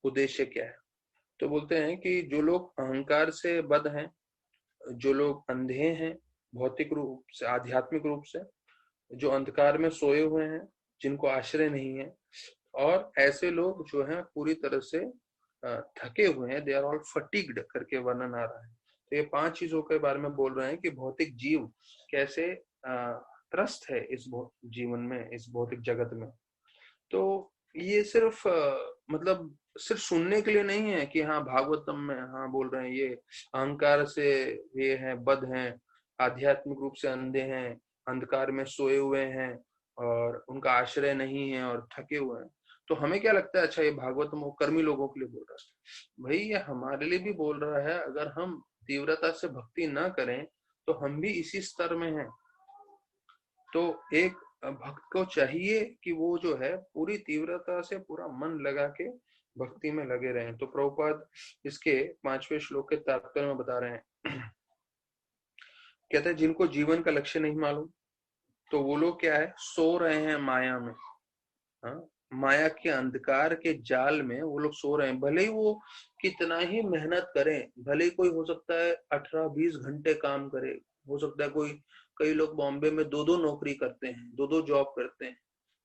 उद्देश्य क्या है। तो बोलते हैं कि जो लोग अहंकार से बद्ध हैं, जो लोग अंधे हैं भौतिक रूप से, आध्यात्मिक रूप से, जो अंधकार में सोए हुए हैं, जिनको आश्रय नहीं है, और ऐसे लोग जो हैं पूरी तरह से थके हुए हैं, दे आर ऑल फटीग्ड करके वर्णन आ रहा है। तो ये 5 चीजों के बारे में बोल रहे हैं कि भौतिक जीव कैसे त्रस्त है इस जीवन में, इस भौतिक जगत में। तो ये सिर्फ मतलब सिर्फ सुनने के लिए नहीं है कि हाँ भागवतम में हाँ बोल रहे हैं ये अहंकार से ये हैं, बद्ध हैं, आध्यात्मिक रूप से अंधे हैं, अंधकार में सोए हुए हैं, और उनका आश्रय नहीं है, और थके हुए हैं। तो हमें क्या लगता है, अच्छा ये भागवतम वो कर्मी लोगों के लिए बोल रहा है? भाई ये हमारे लिए भी बोल रहा है। अगर हम तीव्रता से भक्ति ना करें तो हम भी इसी स्तर में हैं। तो एक भक्त को चाहिए कि वो जो है पूरी तीव्रता से पूरा मन लगा के भक्ति में लगे रहें। तो प्रभुपाद इसके 5वें श्लोक के तात्पर्य में बता रहे हैं। कहते हैं जिनको जीवन का लक्ष्य नहीं मालूम, तो वो लोग क्या है, सो रहे हैं माया में। हाँ, माया के अंधकार के जाल में वो लोग सो रहे हैं। भले ही वो कितना ही मेहनत करें, भले ही कोई हो सकता है 18-20 घंटे काम करे, हो सकता है कोई, कई लोग बॉम्बे में 2-2 नौकरी करते हैं, 2-2 जॉब करते हैं,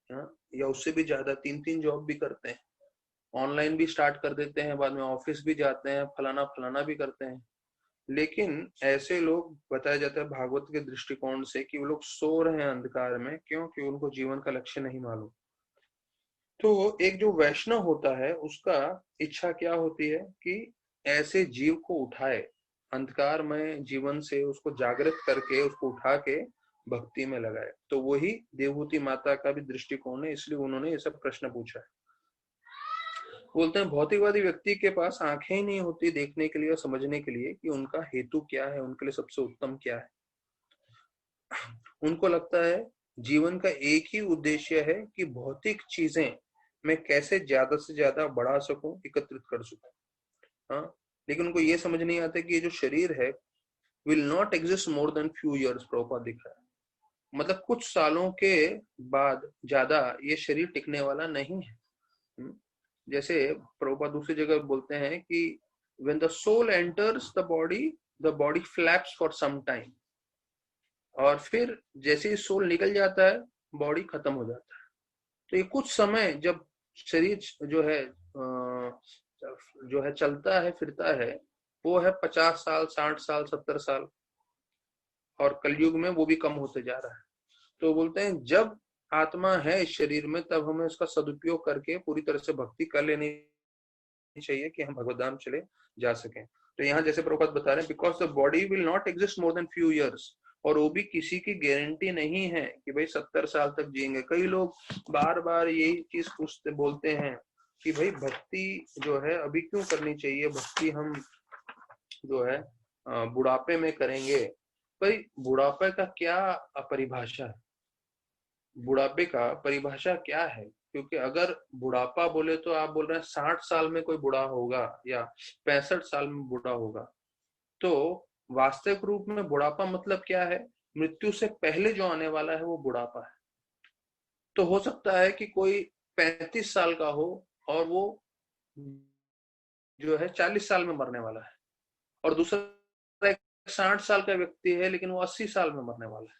हाँ, या उससे भी ज्यादा 3-3 जॉब भी करते हैं, ऑनलाइन भी स्टार्ट कर देते हैं, बाद में ऑफिस भी जाते हैं, फलाना फलाना भी करते हैं। लेकिन ऐसे लोग बताया जाता है भागवत के दृष्टिकोण से कि वो लोग सो रहे हैं अंधकार में, क्योंकि उनको जीवन का लक्ष्य नहीं मालूम। तो एक जो वैष्णव होता है उसका इच्छा क्या होती है कि ऐसे जीव को उठाए, अंधकारमय जीवन से उसको जागृत करके उसको उठा के भक्ति में लगाए। तो वही देवहूति माता का भी दृष्टिकोण है, इसलिए उन्होंने ये सब प्रश्न पूछा है। बोलते हैं भौतिकवादी व्यक्ति के पास आंखें ही नहीं होती देखने के लिए और समझने के लिए कि उनका हेतु क्या है, उनके लिए सबसे उत्तम क्या है। उनको लगता है जीवन का एक ही उद्देश्य है कि भौतिक चीजें मैं कैसे ज्यादा से ज्यादा बढ़ा सकूं, एकत्रित कर सकूं। हाँ, लेकिन उनको ये समझ नहीं आता कि ये जो शरीर है will not exist more than few years. Prabhupada दिख रहा है, मतलब कुछ सालों के बाद ज्यादा ये शरीर टिकने वाला नहीं है। जैसे प्रभुपाद दूसरी जगह बोलते हैं कि when the soul enters the body flaps for some time, और फिर जैसे ही सोल निकल जाता है बॉडी खत्म हो जाता है। तो ये कुछ समय जब शरीर जो है चलता है फिरता है, वो है 50 साल, 60 साल, 70 साल, और कलयुग में वो भी कम होते जा रहा है। तो बोलते हैं जब आत्मा है इस शरीर में तब हमें उसका सदुपयोग करके पूरी तरह से भक्ति कर लेनी चाहिए कि हम भगवत धाम चले जा सकें। तो यहाँ जैसे प्रभुपाद बता रहे हैं because the body will not exist more than few years, और वो भी किसी की गारंटी नहीं है कि भाई 70 साल तक जिएंगे। कई लोग बार बार यही चीज पूछते बोलते हैं कि भाई भक्ति जो है अभी क्यों करनी चाहिए, भक्ति हम जो है बुढ़ापे में करेंगे। भाई बुढ़ापे का क्या परिभाषा है, बुढ़ापे का परिभाषा क्या है? क्योंकि अगर बुढ़ापा बोले तो आप बोल रहे हैं 60 साल में कोई बूढ़ा होगा या 65 साल में बूढ़ा होगा, तो वास्तविक रूप में बुढ़ापा मतलब क्या है? मृत्यु से पहले जो आने वाला है वो बुढ़ापा है। तो हो सकता है कि कोई 35 साल का हो और वो जो है 40 साल में मरने वाला है, और दूसरा एक 60 साल का व्यक्ति है लेकिन वो 80 साल में मरने वाला है।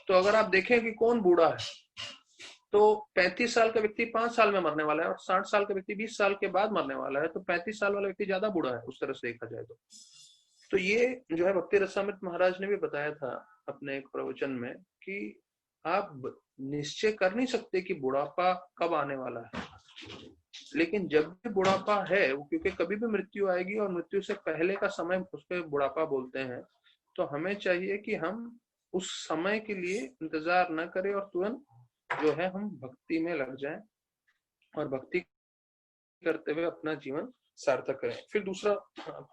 तो अगर आप देखें कि कौन बूढ़ा है, तो 35 साल का व्यक्ति 5 साल में मरने वाला है और 60 साल का व्यक्ति 20 साल के बाद मरने वाला है। तो 35 साल वाला व्यक्ति ज्यादा बूढ़ा है उस तरह से देखा जाए तो ये जो है भक्ति रसामृत महाराज ने भी बताया था अपने एक प्रवचन में कि आप निश्चय कर नहीं सकते कि बुढ़ापा कब आने वाला है, लेकिन जब भी बुढ़ापा है वो, क्योंकि कभी भी मृत्यु आएगी और मृत्यु से पहले का समय उसके बुढ़ापा बोलते हैं, तो हमें चाहिए कि हम उस समय के लिए इंतजार न करें और तुरंत जो है हम भक्ति में लग जाएं और भक्ति करते हुए अपना जीवन सार्थक करें। फिर दूसरा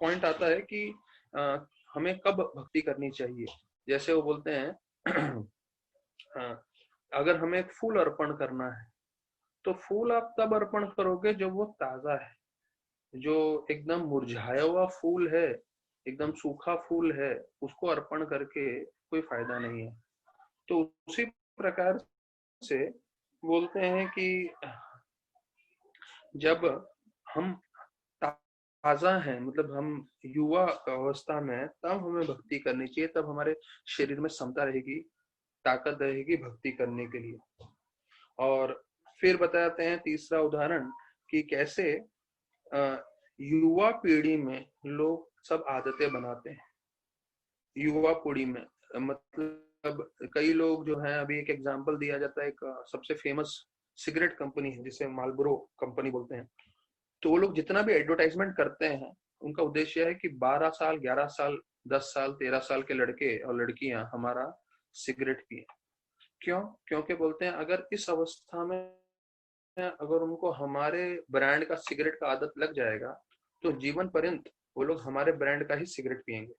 पॉइंट आता है कि हमें कब भक्ति करनी चाहिए। जैसे वो बोलते हैं अगर हमें एक फूल अर्पण करना है तो फूल आप तब अर्पण करोगे जब वो ताजा है। जो एकदम मुरझाया हुआ फूल है, एकदम सूखा फूल है, उसको अर्पण करके कोई फायदा नहीं है। तो उसी प्रकार से बोलते हैं कि जब हम ताजा हैं, मतलब हम युवा अवस्था में, तब हमें भक्ति करनी चाहिए, तब हमारे शरीर में क्षमता रहेगी, ताकत रहेगी भक्ति करने के लिए। और फिर बताते हैं तीसरा उदाहरण कि कैसे युवा पीढ़ी में लोग सब आदतें बनाते हैं। युवा पीढ़ी में मतलब कई लोग जो हैं, अभी एक एग्जांपल दिया जाता है, एक सबसे फेमस सिगरेट कंपनी है जिसे मार्लबोरो कंपनी बोलते हैं। तो वो लोग जितना भी एडवर्टाइजमेंट करते हैं उनका उद्देश्य है कि 12 साल, 11 साल, 10 साल, 13 साल के लड़के और लड़कियां हमारा सिगरेट पिए। क्यों? क्योंकि बोलते हैं अगर इस अवस्था में अगर उनको हमारे ब्रांड का सिगरेट का आदत लग जाएगा तो जीवन पर्यंत वो लोग हमारे ब्रांड का ही सिगरेट पिएंगे।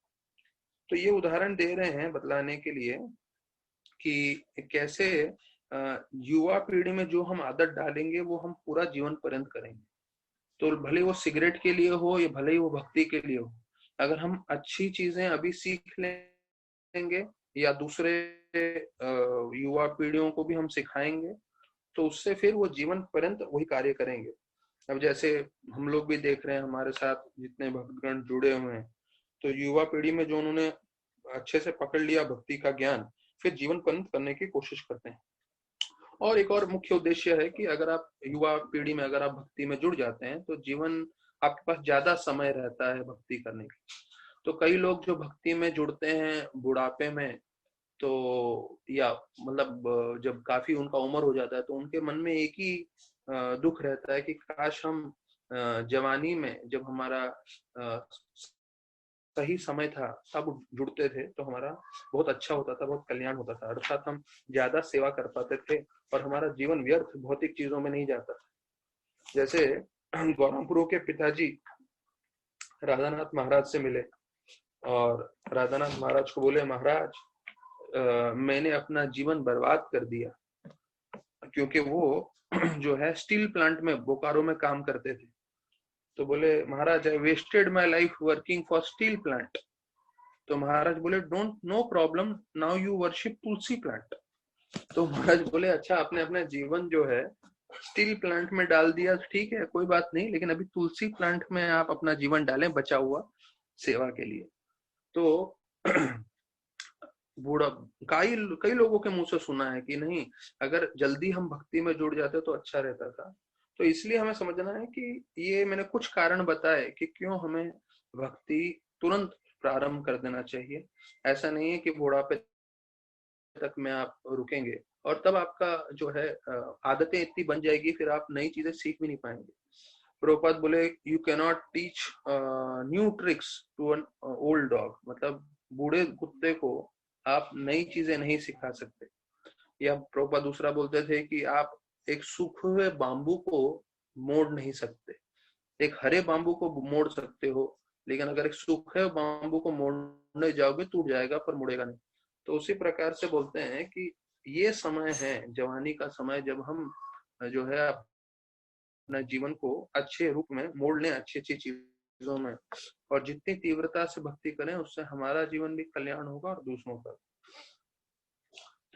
तो ये उदाहरण दे रहे हैं बतलाने के लिए कि कैसे युवा पीढ़ी में जो हम आदत डालेंगे वो हम पूरा जीवन पर्यंत करेंगे। तो भले वो सिगरेट के लिए हो या भले ही वो भक्ति के लिए हो, अगर हम अच्छी चीजें अभी सीख लेंगे या दूसरे युवा पीढ़ियों को भी हम सिखाएंगे, तो उससे फिर वो जीवन पर्यंत वही कार्य करेंगे। अब जैसे हम लोग भी देख रहे हैं, हमारे साथ जितने भक्तगण जुड़े हुए हैं, तो युवा पीढ़ी में जो उन्होंने अच्छे से पकड़ लिया भक्ति का ज्ञान, फिर जीवन पर्यंत करने की कोशिश करते हैं। और एक और मुख्य उद्देश्य है कि अगर आप युवा पीढ़ी में अगर आप भक्ति में जुड़ जाते हैं तो जीवन आपके पास ज्यादा समय रहता है भक्ति करने की। तो कई लोग जो भक्ति में जुड़ते हैं बुढ़ापे में, तो या मतलब जब काफी उनका उम्र हो जाता है, तो उनके मन में एक ही दुख रहता है कि काश हम जवानी में जब हमारा सही समय था तब जुड़ते थे तो हमारा बहुत अच्छा होता था, बहुत कल्याण होता था, अर्थात हम ज्यादा सेवा कर पाते थे और हमारा जीवन व्यर्थ भौतिक चीजों में नहीं जाता था। जैसे गौरामपुरों के पिताजी राधानाथ महाराज से मिले और राधानाथ महाराज को बोले, महाराज मैंने अपना जीवन बर्बाद कर दिया, क्योंकि वो जो है स्टील प्लांट में बोकारो में काम करते थे। तो बोले, Maharaj I wasted my life working for steel plant. तो महाराज बोले, don't, no problem, now you worship tulsi plant. तो महाराज बोले, अच्छा आपने अपना जीवन जो है स्टील प्लांट में डाल दिया, ठीक है कोई बात नहीं, लेकिन अभी तुलसी प्लांट में आप अपना जीवन डालें बचा हुआ सेवा के लिए। तो बूढ़ा कई कई लोगों के मुंह से सुना है कि नहीं, अगर जल्दी हम भक्ति में जुड़ जाते तो अच्छा रहता था। तो इसलिए हमें समझना है कि ये मैंने कुछ कारण बताए कि क्यों हमें भक्ति तुरंत प्रारंभ कर देना चाहिए। ऐसा नहीं है कि बुढ़ापे तक में आप रुकेंगे और तब आपका जो है आदतें इतनी बन जाएगी, फिर आप नई चीजें सीख भी नहीं पाएंगे। प्रभुपाद बोले, you can not teach new tricks to an old dog, मतलब बूढ़े कुत्ते को आप नई चीजें नहीं सिखा सकते। या प्रभुपाद दूसरा बोलते थे कि आप एक सूखे हुए बांबू को मोड़ नहीं सकते, एक हरे बांबू को मोड़ सकते हो, लेकिन अगर एक सूखे बांबू को मोड़ने जाओगे टूट जाएगा पर मुड़ेगा नहीं। तो उसी प्रकार से बोलते हैं कि ये समय है जवानी का समय, जब हम जो है अपना जीवन को अच्छे रूप में मोड़ लें, अच्छी अच्छी चीजों में, और जितनी तीव्रता से भक्ति करें उससे हमारा जीवन भी कल्याण होगा और दूसरों का।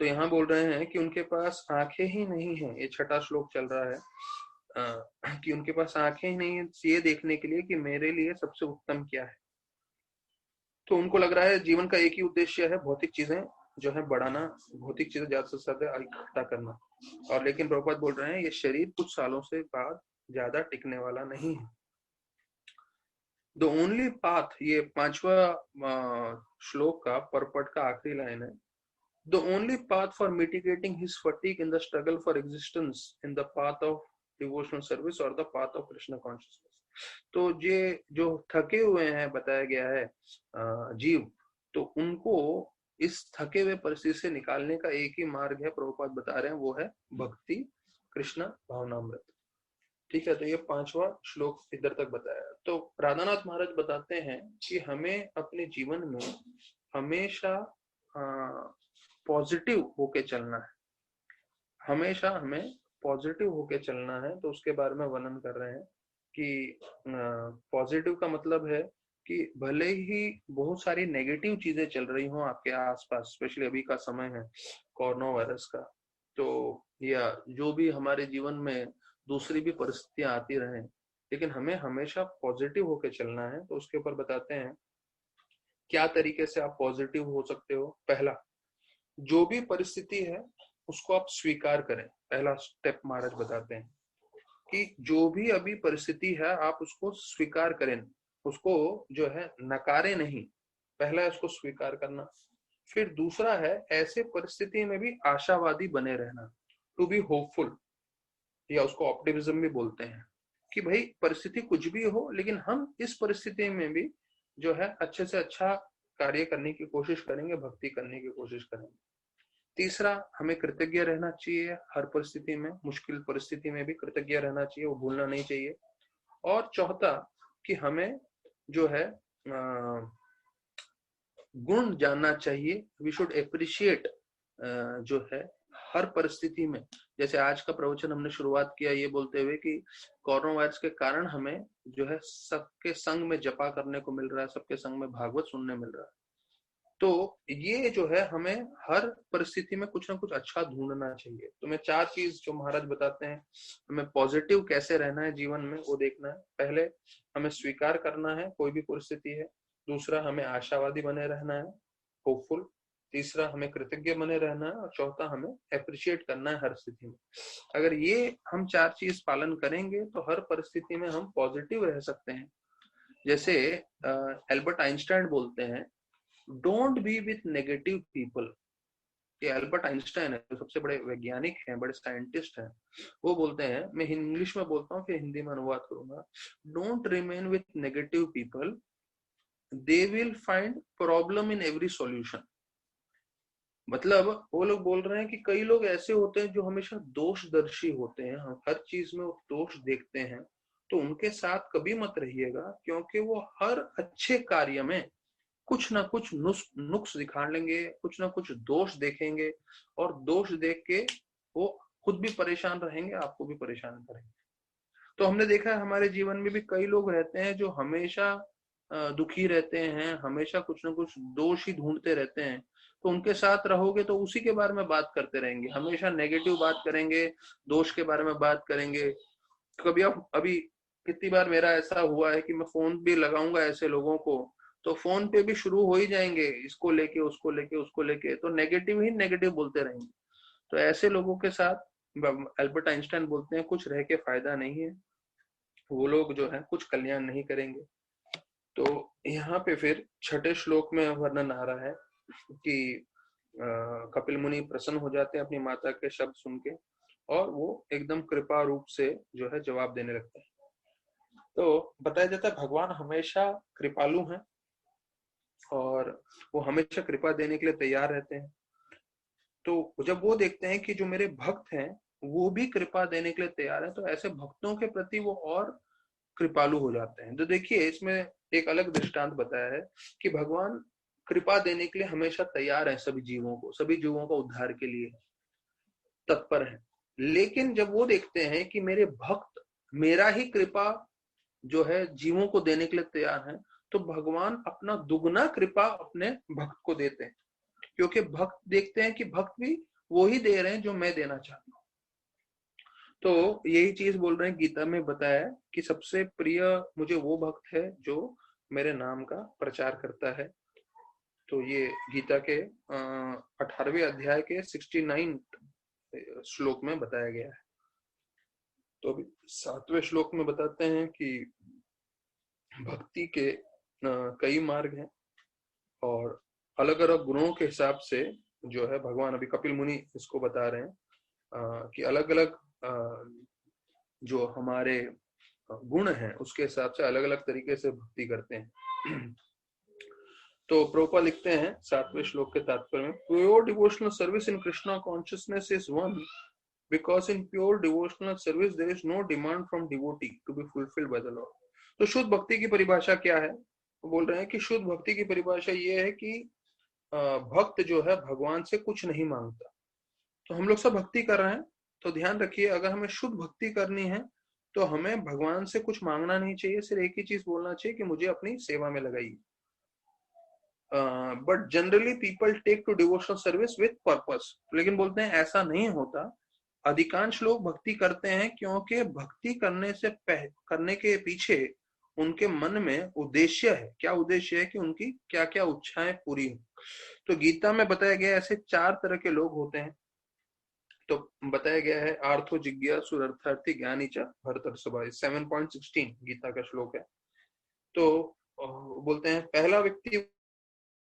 तो यहाँ बोल रहे हैं कि उनके पास आंखें ही नहीं है, ये छठा श्लोक चल रहा है कि उनके पास आंखें ही नहीं है ये देखने के लिए कि मेरे लिए सबसे उत्तम क्या है। तो उनको लग रहा है जीवन का एक ही उद्देश्य है भौतिक चीजें जो है बढ़ाना, भौतिक चीजें ज्यादा से ज्यादा इकट्ठा करना। और लेकिन प्रभुपाद बोल रहे हैं ये शरीर कुछ सालों से बाद ज्यादा टिकने वाला नहीं है। द ओनली पाथ, ये 5वां श्लोक का परपट का आखिरी लाइन है, the only path for mitigating his fatigue in the struggle for existence in the path of devotional service और the path of Krishna consciousness. तो ये जो थके हुए हैं बताया गया है जीव, तो उनको इस थके हुए परिस्थिति से निकालने का एक ही मार्ग है, प्रभुपाद बता रहे हैं, वो है भक्ति कृष्ण भावनामृत। ठीक है, तो ये 5वां श्लोक इधर तक बताया। तो राधानाथ महाराज बताते हैं कि हमें अपने जीवन में हमेशा पॉजिटिव होके चलना है, हमेशा हमें पॉजिटिव होके चलना है। तो उसके बारे में वर्णन कर रहे हैं कि पॉजिटिव का मतलब है कि भले ही बहुत सारी नेगेटिव चीजें चल रही हों आपके आसपास, स्पेशली अभी का समय है कोरोना वायरस का, तो या जो भी हमारे जीवन में दूसरी भी परिस्थितियां आती रहें, लेकिन हमें हमेशा पॉजिटिव होके चलना है। तो उसके ऊपर बताते हैं क्या तरीके से आप पॉजिटिव हो सकते हो। पहला, जो भी परिस्थिति है उसको आप स्वीकार करें। पहला स्टेप महाराज बताते हैं कि जो भी अभी परिस्थिति है आप उसको स्वीकार करें, उसको जो है नकारे नहीं, पहला है उसको स्वीकार करना। फिर दूसरा है ऐसे परिस्थिति में भी आशावादी बने रहना, टू बी होपफुल, या उसको ऑप्टिमिज्म भी बोलते हैं कि भाई परिस्थिति कुछ भी हो लेकिन हम इस परिस्थिति में भी जो है अच्छे से अच्छा कार्य करने की कोशिश करेंगे, भक्ति करने की कोशिश करेंगे। तीसरा, हमें कृतज्ञ रहना चाहिए, हर परिस्थिति में, मुश्किल परिस्थिति में भी कृतज्ञ रहना चाहिए, वो भूलना नहीं चाहिए। और चौथा कि हमें जो है गुण जानना चाहिए, वी शुड एप्रिशिएट जो है हर परिस्थिति में। जैसे आज का प्रवचन हमने शुरुआत किया ये बोलते हुए कि कोरोना वायरस के कारण हमें जो है सबके संग में जपा करने को मिल रहा है, सबके संग में भागवत सुनने मिल रहा है। तो ये जो है हमें हर परिस्थिति में कुछ ना कुछ अच्छा ढूंढना चाहिए। तो मैं 4 चीज जो महाराज बताते हैं हमें पॉजिटिव कैसे रहना है जीवन में वो देखना है। पहले हमें स्वीकार करना है कोई भी परिस्थिति है। दूसरा हमें आशावादी बने रहना है, होपफुल। तीसरा हमें कृतज्ञ बने रहना है और चौथा हमें अप्रिशिएट करना है हर स्थिति में। अगर ये हम 4 चीज पालन करेंगे तो हर परिस्थिति में हम पॉजिटिव रह सकते हैं। जैसे एल्बर्ट आइंस्टाइन बोलते हैं, don't be with negative people. ये एल्बर्ट आइंस्टाइन है, जो सबसे बड़े वैज्ञानिक हैं, बड़े साइंटिस्ट हैं, वो बोलते हैं, मैं इंग्लिश में बोलता हूँ फिर हिंदी में अनुवाद करूंगा। Don't remain with negative people, they will find problem in every solution. मतलब वो लोग बोल रहे हैं कि कई लोग ऐसे होते हैं जो हमेशा दोषदर्शी होते हैं, हम हर चीज में वो दोष देखते हैं, तो उनके साथ कभी मत रहिएगा, क्योंकि वो हर अच्छे कार्य में कुछ ना कुछ नुक्स दिखा लेंगे, कुछ ना कुछ दोष देखेंगे, और दोष देख के वो खुद भी परेशान रहेंगे, आपको भी परेशान करेंगे। तो हमने देखा है हमारे जीवन में भी कई लोग रहते हैं जो हमेशा दुखी रहते हैं, हमेशा कुछ ना कुछ दोष ही ढूंढते रहते हैं। तो उनके साथ रहोगे तो उसी के बारे में बात करते रहेंगे, हमेशा नेगेटिव बात करेंगे, दोष के बारे में बात करेंगे। कभी आप अभी कितनी बार मेरा ऐसा हुआ है कि मैं फोन भी लगाऊंगा ऐसे लोगों को, तो फोन पे भी शुरू हो ही जाएंगे, इसको लेके उसको लेके उसको लेके, तो नेगेटिव ही नेगेटिव बोलते रहेंगे। तो ऐसे लोगों के साथ एल्बर्ट आइंस्टाइन बोलते हैं कुछ रह के फायदा नहीं है, वो लोग जो है कुछ कल्याण नहीं करेंगे। तो यहाँ पे फिर 6ठे श्लोक में वर्णन आ रहा है कि कपिल मुनि प्रसन्न हो जाते हैं अपनी माता के शब्द सुन के, और वो एकदम कृपा रूप से जो है जवाब देने लगते हैं। तो बताया जाता है भगवान हमेशा कृपालु हैं और वो हमेशा कृपा देने के लिए तैयार रहते हैं। तो जब वो देखते हैं कि जो मेरे भक्त हैं वो भी कृपा देने के लिए तैयार है, तो ऐसे भक्तों के प्रति वो और कृपालु हो जाते हैं। तो देखिए इसमें एक अलग दृष्टांत बताया है कि भगवान कृपा देने के लिए हमेशा तैयार है, सभी जीवों को, सभी जीवों का उद्धार के लिए तत्पर है। लेकिन जब वो देखते हैं कि मेरे भक्त मेरा ही कृपा जो है जीवों को देने के लिए तैयार है, तो भगवान अपना दुगना कृपा अपने भक्त को देते हैं, क्योंकि भक्त देखते हैं कि भक्त भी वो ही दे रहे हैं जो मैं देना चाहता हूँ। तो यही चीज बोल रहे हैं, गीता में बताया कि सबसे प्रिय मुझे वो भक्त है जो मेरे नाम का प्रचार करता है। तो ये गीता के 18वें अध्याय के 69 श्लोक में बताया गया है। तो अभी 7वें श्लोक में बताते हैं कि भक्ति के कई मार्ग हैं और अलग अलग गुणों के हिसाब से जो है भगवान, अभी कपिल मुनि इसको बता रहे हैं कि अलग अलग जो हमारे गुण हैं उसके हिसाब से अलग अलग तरीके से भक्ति करते हैं। तो प्रोपा लिखते हैं 7वें श्लोक के तात्पर्य में, pure devotional service in Krishna consciousness is one, because in pure devotional service there is no demand from devotee to be fulfilled by the lord. तो शुद्ध भक्ति की परिभाषा क्या है? वो बोल रहे हैं कि शुद्ध भक्ति की परिभाषा ये है कि भक्त जो है भगवान से कुछ नहीं मांगता। तो हम लोग सब भक्ति कर रहे हैं, तो ध्यान रखिए अगर हमें शुद्ध भक्ति करनी है तो हमें भगवान से कुछ मांगना नहीं चाहिए, सिर्फ एक ही चीज बोलना चाहिए कि मुझे अपनी सेवा में लगाइए। But generally people take to devotional service with purpose, लेकिन बोलते हैं ऐसा नहीं होता। अधिकांश लोग भक्ति करते हैं क्योंकि भक्ति करने के पीछे उनके मन में उद्देश्य है। क्या उद्देश्य है? कि उनकी क्या क्या इच्छाएं पूरी हो। तो गीता में बताया गया ऐसे 4 तरह के लोग होते हैं। तो बताया गया है आर्थो जिज्ञासु अर्थार्थी ज्ञानी च भरतर्षभा, 7.16 गीता का श्लोक है। तो बोलते हैं पहला व्यक्ति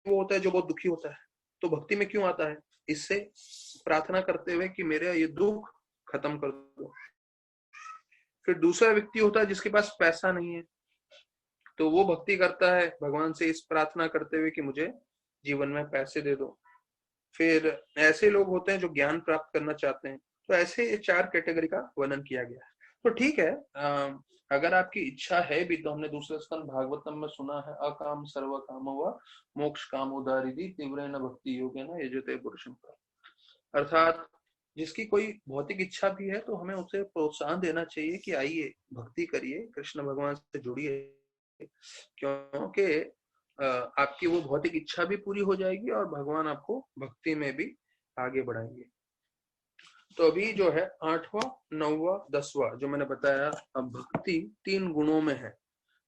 वो होता है जो बहुत दुखी होता है। तो भक्ति में क्यों आता है? इससे प्रार्थना करते हुए कि मेरा ये दुख खत्म कर दो। फिर दूसरा व्यक्ति होता है जिसके पास पैसा नहीं है, तो वो भक्ति करता है भगवान से इस प्रार्थना करते हुए कि मुझे जीवन में पैसे दे दो। फिर ऐसे लोग होते हैं जो ज्ञान प्राप्त करना चाहते हैं। तो ऐसे ये 4 कैटेगरी का वर्णन किया गया है। तो ठीक है, अगर आपकी इच्छा है भी तो हमने दूसरे स्कंद भागवतम में सुना है, अकाम सर्व काम व मोक्ष काम उदारिधि तीव्रेण भक्ति योगेन यजते पुरुषं। अर्थात जिसकी कोई भौतिक इच्छा भी है तो हमें उसे प्रोत्साहन देना चाहिए कि आइए भक्ति करिए, कृष्ण भगवान से जुड़िए, क्योंकि आपकी वो भौतिक इच्छा भी पूरी हो जाएगी और भगवान आपको भक्ति में भी आगे बढ़ाएंगे। तो अभी जो है 8वां, 9वां, 10वां जो मैंने बताया, अब भक्ति 3 गुणों में है।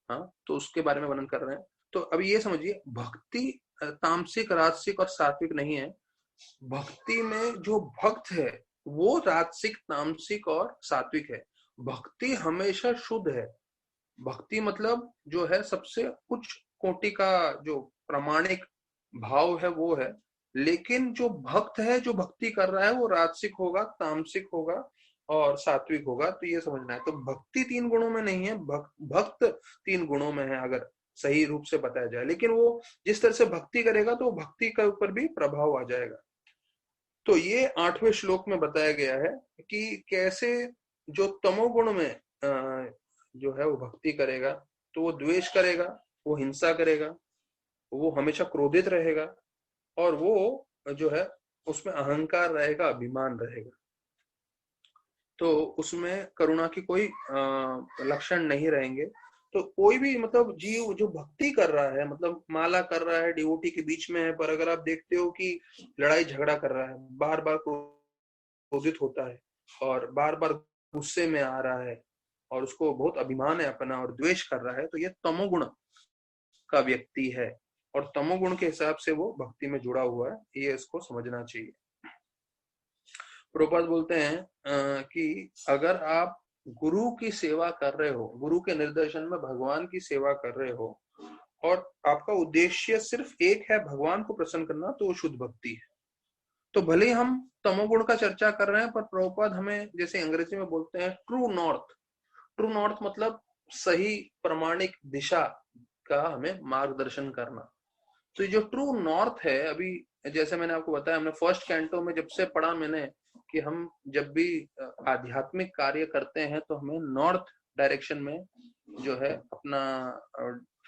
हाँ, तो उसके बारे में वर्णन कर रहे हैं। तो अभी ये समझिए, भक्ति तामसिक, राजसिक और सात्विक नहीं है। भक्ति में जो भक्त है वो राजसिक, तामसिक और सात्विक है। भक्ति हमेशा शुद्ध है। भक्ति मतलब जो है सबसे उच्च कोटि का जो प्रामाणिक भाव है वो है। लेकिन जो भक्त है, जो भक्ति कर रहा है, वो राजसिक होगा, तामसिक होगा और सात्विक होगा। तो ये समझना है। तो भक्ति 3 गुणों में नहीं है, भक्त 3 गुणों में है अगर सही रूप से बताया जाए। लेकिन वो जिस तरह से भक्ति करेगा तो भक्ति के ऊपर भी प्रभाव आ जाएगा। तो ये 8वें श्लोक में बताया गया है कि कैसे जो तमोगुण में जो है वो भक्ति करेगा तो वो द्वेष करेगा, वो हिंसा करेगा, वो हमेशा क्रोधित रहेगा और वो जो है उसमें अहंकार रहेगा, अभिमान रहेगा। तो उसमें करुणा की कोई लक्षण नहीं रहेंगे। तो कोई भी मतलब जीव जो भक्ति कर रहा है, मतलब माला कर रहा है, डिवोटी के बीच में है, पर अगर आप देखते हो कि लड़ाई झगड़ा कर रहा है, बार बार क्रोधित होता है और बार बार गुस्से में आ रहा है और उसको बहुत अभिमान है अपना और द्वेष कर रहा है, तो ये तमोगुण का व्यक्ति है और तमोगुण के हिसाब से वो भक्ति में जुड़ा हुआ है। ये इसको समझना चाहिए। प्रभुपाद बोलते हैं कि अगर आप गुरु की सेवा कर रहे हो, गुरु के निर्देशन में भगवान की सेवा कर रहे हो और आपका उद्देश्य सिर्फ एक है, भगवान को प्रसन्न करना, तो वो शुद्ध भक्ति है। तो भले ही हम तमोगुण का चर्चा कर रहे हैं, पर प्रभुपाद हमें जैसे अंग्रेजी में बोलते हैं ट्रू नॉर्थ, ट्रू नॉर्थ मतलब सही प्रमाणिक दिशा का हमें मार्गदर्शन करना। तो ये जो ट्रू नॉर्थ है, अभी जैसे मैंने आपको बताया, हमने फर्स्ट कैंटो में जब से पढ़ा मैंने कि हम जब भी आध्यात्मिक कार्य करते हैं तो हमें नॉर्थ डायरेक्शन में जो है अपना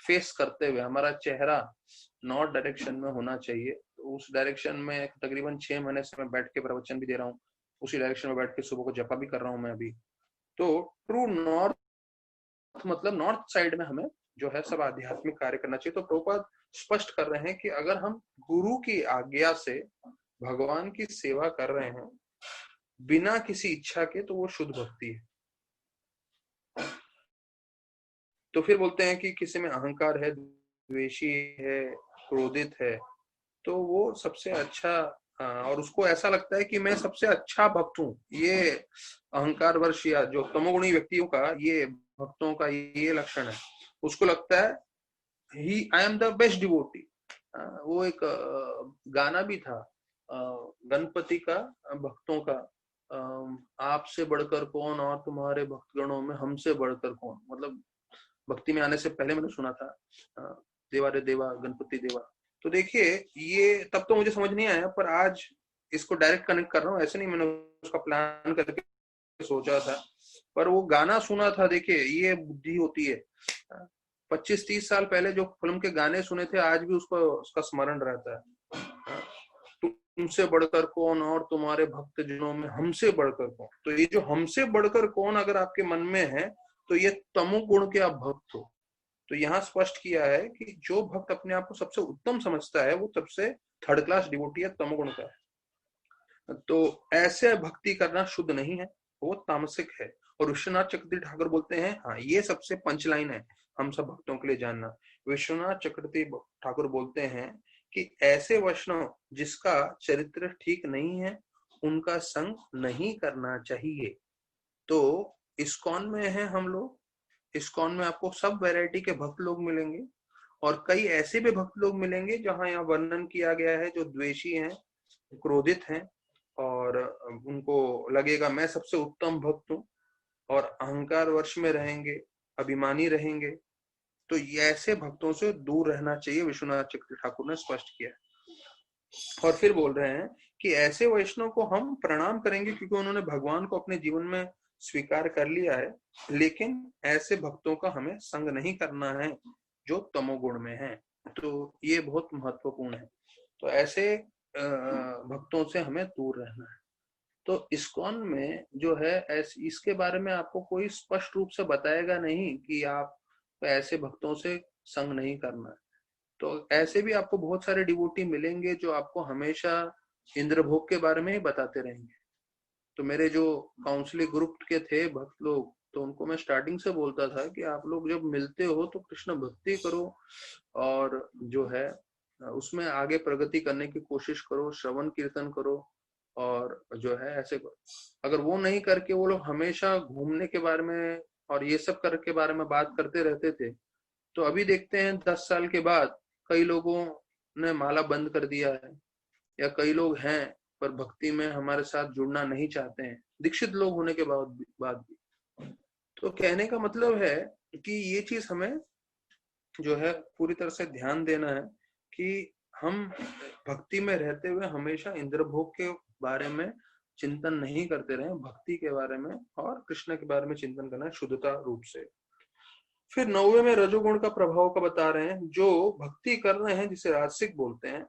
फेस करते हुए हमारा चेहरा नॉर्थ डायरेक्शन में होना चाहिए। तो उस डायरेक्शन में तकरीबन 6 महीने से मैं बैठ के प्रवचन भी दे रहा हूँ, उसी डायरेक्शन में बैठ के सुबह को जपा भी कर रहा हूँ मैं अभी। तो ट्रू नॉर्थ मतलब नॉर्थ साइड में हमें जो है सब आध्यात्मिक कार्य करना चाहिए। तो प्रभुपाद स्पष्ट कर रहे हैं कि अगर हम गुरु की आज्ञा से भगवान की सेवा कर रहे हैं बिना किसी इच्छा के, तो वो शुद्ध भक्ति है। तो फिर बोलते हैं कि किसी में अहंकार है, द्वेषी है, क्रोधित है, तो वो सबसे अच्छा और उसको ऐसा लगता है कि मैं सबसे अच्छा भक्त हूँ। ये अहंकार वर्ष या जो तमोगुणी व्यक्तियों का, ये भक्तों का ये लक्षण है। उसको लगता है he I am the best devotee. वो एक गाना भी था गणपति का, भक्तों का, आपसे बढ़कर कौन और तुम्हारे भक्तगणों में हमसे बढ़कर कौन। मतलब भक्ति में आने से पहले मैंने सुना था देवा रे देवा गणपति देवा। तो देखिए ये तब तो मुझे समझ नहीं आया, पर आज इसको डायरेक्ट कनेक्ट कर रहा हूँ। ऐसे नहीं मैंने उसका प्लान करके सोचा था, पर वो गाना सुना था। देखिए ये बुद्धि होती है। 25-30 साल पहले जो फिल्म के गाने सुने थे आज भी उसको उसका स्मरण रहता है। तुमसे बढ़कर कौन और तुम्हारे भक्त जनों में हमसे बढ़कर कौन। तो ये जो हमसे बढ़कर कौन अगर आपके मन में है तो ये तमोगुण के आप भक्त हो। तो यहाँ स्पष्ट किया है कि जो भक्त अपने आप को सबसे उत्तम समझता है वो सबसे थर्ड क्लास डिवोटी है, तमोगुण का है। तो ऐसे भक्ति करना शुद्ध नहीं है, वो तामसिक है। और विश्वनाथ चक्रवर्ती ठाकुर बोलते हैं, हाँ ये सबसे पंचलाइन है हम सब भक्तों के लिए जानना। विश्वनाथ चक्रवर्ती ठाकुर बोलते हैं कि ऐसे वैष्णव जिसका चरित्र ठीक नहीं है उनका संग नहीं करना चाहिए। तो इस्कॉन में है हम लोग, इस्कॉन में आपको सब वैरायटी के भक्त लोग मिलेंगे और कई ऐसे भी भक्त लोग मिलेंगे जहां यहाँ वर्णन किया गया है जो द्वेषी हैं, क्रोधित हैं और उनको लगेगा मैं सबसे उत्तम भक्त हूँ और अहंकार वर्ष में रहेंगे, अभिमानी रहेंगे। तो ऐसे भक्तों से दूर रहना चाहिए, विश्वनाथ चक्रवर्ती ठाकुर ने स्पष्ट किया। और फिर बोल रहे हैं कि ऐसे वैष्णव को हम प्रणाम करेंगे क्योंकि उन्होंने भगवान को अपने जीवन में स्वीकार कर लिया है, लेकिन ऐसे भक्तों का हमें संग नहीं करना है जो तमोगुण में है। तो ये बहुत महत्वपूर्ण है। तो ऐसे भक्तों से हमें दूर रहना है। तो इस्कॉन में जो है इसके बारे में आपको कोई स्पष्ट रूप से बताएगा नहीं कि आप ऐसे भक्तों से संग नहीं करना है। तो ऐसे भी आपको बहुत सारे डिवोटी मिलेंगे जो आपको हमेशा इंद्रभोग के बारे में ही बताते रहेंगे। तो मेरे जो काउंसलिंग ग्रुप के थे भक्त लोग, तो उनको मैं स्टार्टिंग से बोलता था कि आप लोग जब मिलते हो तो कृष्ण भक्ति करो और जो है उसमें आगे प्रगति करने की कोशिश करो, श्रवण कीर्तन करो और जो है ऐसे करो। अगर वो नहीं करके वो लोग हमेशा घूमने के बारे में और ये सब कर के बारे में बात करते रहते थे, तो अभी देखते हैं 10 साल के बाद कई लोगों ने माला बंद कर दिया है, या कई लोग हैं पर भक्ति में हमारे साथ जुड़ना नहीं चाहते हैं, दीक्षित लोग होने के बाद भी। तो कहने का मतलब है कि ये चीज हमें जो है पूरी तरह से ध्यान देना है कि हम भक्ति में रहते हुए हमेशा इंद्रभोग के बारे में चिंतन नहीं करते रहे, भक्ति के बारे में और कृष्ण के बारे में चिंतन करना है शुद्धता रूप से। फिर 9वें में रजोगुण का प्रभाव का बता रहे हैं। जो भक्ति कर रहे हैं जिसे राजसिक बोलते हैं,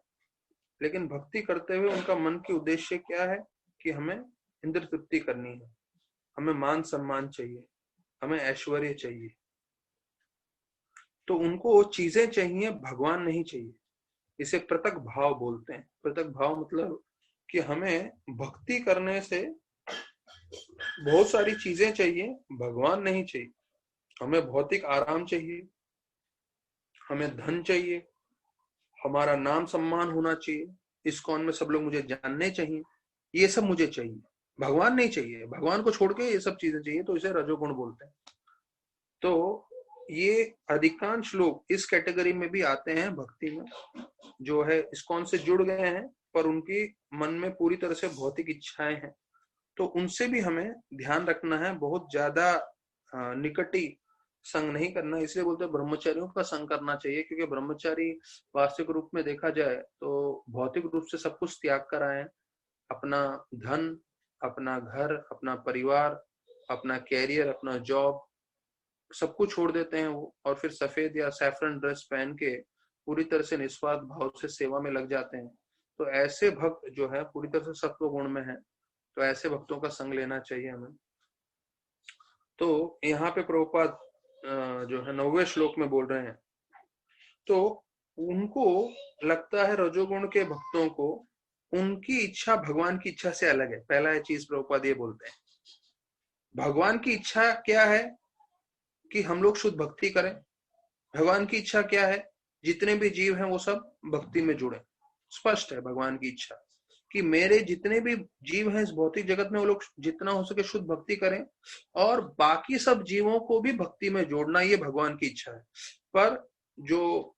लेकिन भक्ति करते हुए उनका मन की उद्देश्य क्या है कि हमें इंद्र तृप्ति करनी है, हमें मान सम्मान चाहिए, हमें ऐश्वर्य चाहिए, तो उनको वो चीजें चाहिए, भगवान नहीं चाहिए। इसे पृथक भाव बोलते हैं। पृथक भाव मतलब कि हमें भक्ति करने से बहुत सारी चीजें चाहिए, भगवान नहीं चाहिए। हमें भौतिक आराम चाहिए, हमें धन चाहिए, हमारा नाम सम्मान होना चाहिए, इस्कॉन में सब लोग मुझे जानने चाहिए, ये सब मुझे चाहिए, भगवान नहीं चाहिए। भगवान को छोड़ के ये सब चीजें चाहिए, तो इसे रजोगुण बोलते हैं। तो ये अधिकांश लोग इस कैटेगरी में भी आते हैं भक्ति में, जो है इस्कॉन से जुड़ गए हैं पर उनकी मन में पूरी तरह से भौतिक इच्छाएं हैं। तो उनसे भी हमें ध्यान रखना है, बहुत ज्यादा निकटी संग नहीं करना। इसलिए बोलते हैं ब्रह्मचारियों का संग करना चाहिए, क्योंकि ब्रह्मचारी वास्तविक रूप में देखा जाए तो भौतिक रूप से सब कुछ त्याग कर आए हैं। अपना धन, अपना घर, अपना परिवार, अपना कैरियर, अपना जॉब, सब कुछ छोड़ देते हैं वो, और फिर सफेद या सैफरन ड्रेस पहन के पूरी तरह से निस्वार्थ भाव से सेवा में लग जाते हैं। तो ऐसे भक्त जो है पूरी तरह से सत्व गुण में है, तो ऐसे भक्तों का संग लेना चाहिए हमें। तो यहाँ पे प्रभुपाद जो है 9वें श्लोक में बोल रहे हैं, तो उनको लगता है रजोगुण के भक्तों को उनकी इच्छा भगवान की इच्छा से अलग है। पहला है चीज प्रभुपाद ये बोलते हैं, भगवान की इच्छा क्या है कि हम लोग शुद्ध भक्ति करें। भगवान की इच्छा क्या है, जितने भी जीव हैं वो सब भक्ति में जुड़े। स्पष्ट है भगवान की इच्छा कि मेरे जितने भी जीव हैं इस भौतिक जगत में वो लोग जितना हो सके शुद्ध भक्ति करें, और बाकी सब जीवों को भी भक्ति में जोड़ना, ये भगवान की इच्छा है। पर जो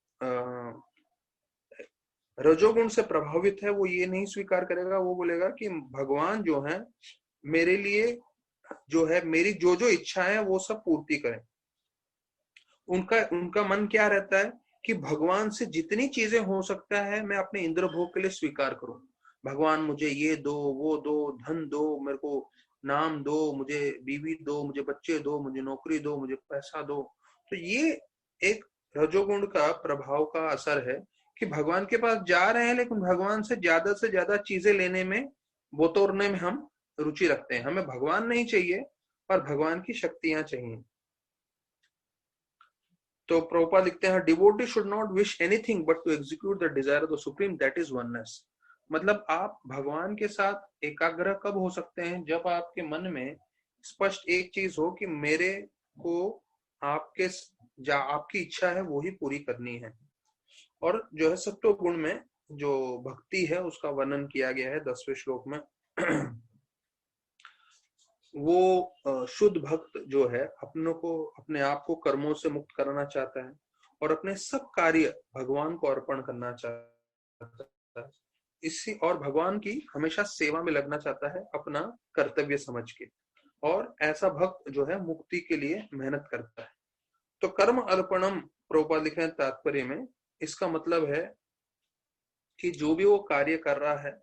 रजोगुण से प्रभावित है वो ये नहीं स्वीकार करेगा, वो बोलेगा कि भगवान जो है मेरे लिए जो है मेरी जो जो इच्छा है वो सब पूर्ति करें। उनका मन क्या रहता है कि भगवान से जितनी चीजें हो सकता है मैं अपने इंद्र भोग के लिए स्वीकार करूं। भगवान मुझे ये दो, वो दो, धन दो, मेरे को नाम दो, मुझे बीवी दो, मुझे बच्चे दो, मुझे नौकरी दो, मुझे पैसा दो। तो ये एक रजोगुण का प्रभाव का असर है कि भगवान के पास जा रहे हैं लेकिन भगवान से ज्यादा चीजें लेने में, बटोरने में हम रुचि रखते हैं। हमें भगवान नहीं चाहिए पर भगवान की शक्तियां चाहिए। तो प्रभुपाद लिखते हैं, devotee should not wish anything but to execute the desire of the supreme, that is oneness. मतलब आप भगवान के साथ एकाग्र कब हो सकते हैं, जब आपके मन में स्पष्ट एक चीज हो कि मेरे को आपकी इच्छा है वो ही पूरी करनी है। और जो है सत्व गुण में जो भक्ति है उसका वर्णन किया गया है 10वें श्लोक में। वो शुद्ध भक्त जो है अपने आप को कर्मों से मुक्त करना चाहता है और अपने सब कार्य भगवान को अर्पण करना चाहता है। इसी और भगवान की हमेशा सेवा में लगना चाहता है अपना कर्तव्य समझ के, और ऐसा भक्त जो है मुक्ति के लिए मेहनत करता है। तो कर्म अर्पणम प्रभुपाद लिखे हैं तात्पर्य में, इसका मतलब है कि जो भी वो कार्य कर रहा है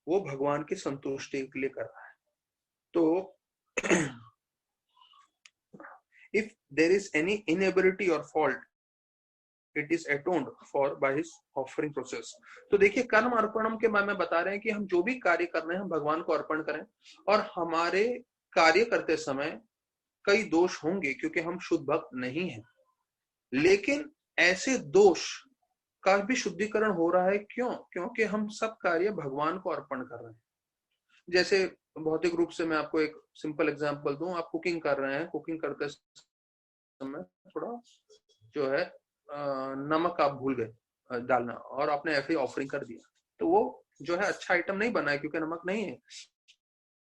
वो भगवान की संतुष्टि के लिए कर रहा है। तो if there is any inability or fault, it is atoned for by his offering process। तो देखिए कर्म अर्पणम के बारे में बता रहे हैं कि हम जो भी कार्य कर रहे हैं हम भगवान को अर्पण करें, और हमारे कार्य करते समय कई दोष होंगे क्योंकि हम शुद्ध भक्त नहीं हैं, लेकिन ऐसे दोष का भी शुद्धिकरण हो रहा है। क्यों? क्योंकि हम सब कार्य भगवान को अर्पण कर रहे हैं। जैसे भौतिक रूप से मैं आपको एक सिंपल एग्जांपल दूं, आप कुकिंग कर रहे हैं, कुकिंग करते समय थोड़ा जो है नमक आप भूल गए डालना और आपने ऐसे ही ऑफरिंग कर दिया, तो वो जो है अच्छा आइटम नहीं बना है क्योंकि नमक नहीं है।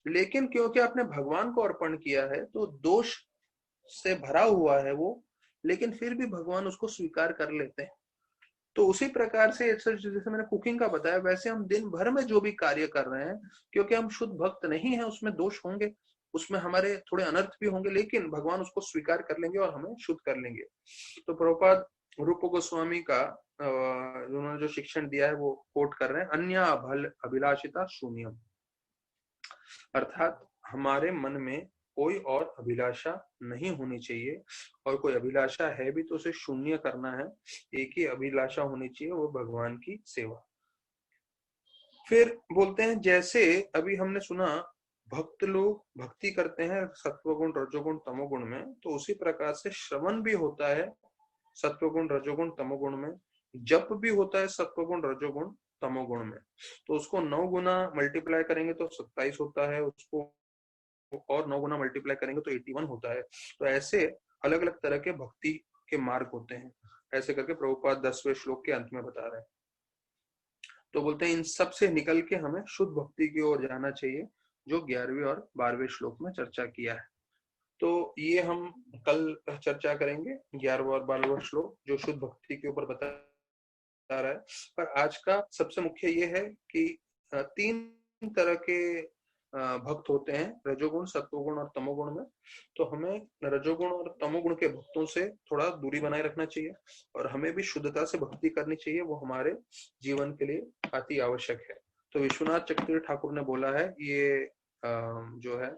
लेकिन क्योंकि आपने भगवान को अर्पण किया है तो दोष से भरा हुआ है वो, लेकिन फिर भी भगवान उसको स्वीकार कर लेते हैं। तो उसी प्रकार से जैसे मैंने कुकिंग का बताया, वैसे हम दिन भर में जो भी कार्य कर रहे हैं, क्योंकि हम शुद्ध भक्त नहीं है, उसमें दोष होंगे, उसमें हमारे थोड़े अनर्थ भी होंगे, लेकिन भगवान उसको स्वीकार कर लेंगे और हमें शुद्ध कर लेंगे। तो प्रभुपाद रूप गोस्वामी का उन्होंने जो शिक्षण दिया है वो कोट कर रहे हैं, अन्य अभिलाषिता शून्यम, अर्थात हमारे मन में कोई और अभिलाषा नहीं होनी चाहिए, और कोई अभिलाषा है भी तो उसे शून्य करना है। एक ही अभिलाषा होनी चाहिए, वो भगवान की सेवा। फिर बोलते हैं, जैसे अभी हमने सुना भक्त लोग भक्ति करते हैं सत्वगुण रजोगुण तमोगुण में, तो उसी प्रकार से श्रवण भी होता है सत्वगुण रजोगुण तमोगुण में, जप भी होता है सत्वगुण रजोगुण तमोगुण में। तो उसको 9 गुना मल्टीप्लाई करेंगे तो 27 होता है, उसको और 9 गुना मल्टीप्लाई करेंगे तो 81 होता है। तो ऐसे अलग अलग तरह के भक्ति के मार्ग होते हैं। ऐसे करके प्रभुपाद 10वें श्लोक के अंत में बता रहे हैं। तो बोलते हैं इन सब से निकल के हमें शुद्ध भक्ति की ओर जाना चाहिए, जो 11वें और 12वें श्लोक में चर्चा किया है। तो ये हम कल चर्चा करेंगे 11वां और 12वां श्लोक जो शुद्ध भक्ति के ऊपर बता रहा है। पर आज का सबसे मुख्य ये है कि 3 तरह के भक्त होते हैं, रजोगुण सत्वगुण और तमोगुण में। तो हमें रजोगुण और तमोगुण के भक्तों से थोड़ा दूरी बनाए रखना चाहिए, और हमें भी शुद्धता से भक्ति करनी चाहिए, वो हमारे जीवन के लिए अति आवश्यक है। तो विश्वनाथ चक्रवर्ती ठाकुर ने बोला है, ये जो है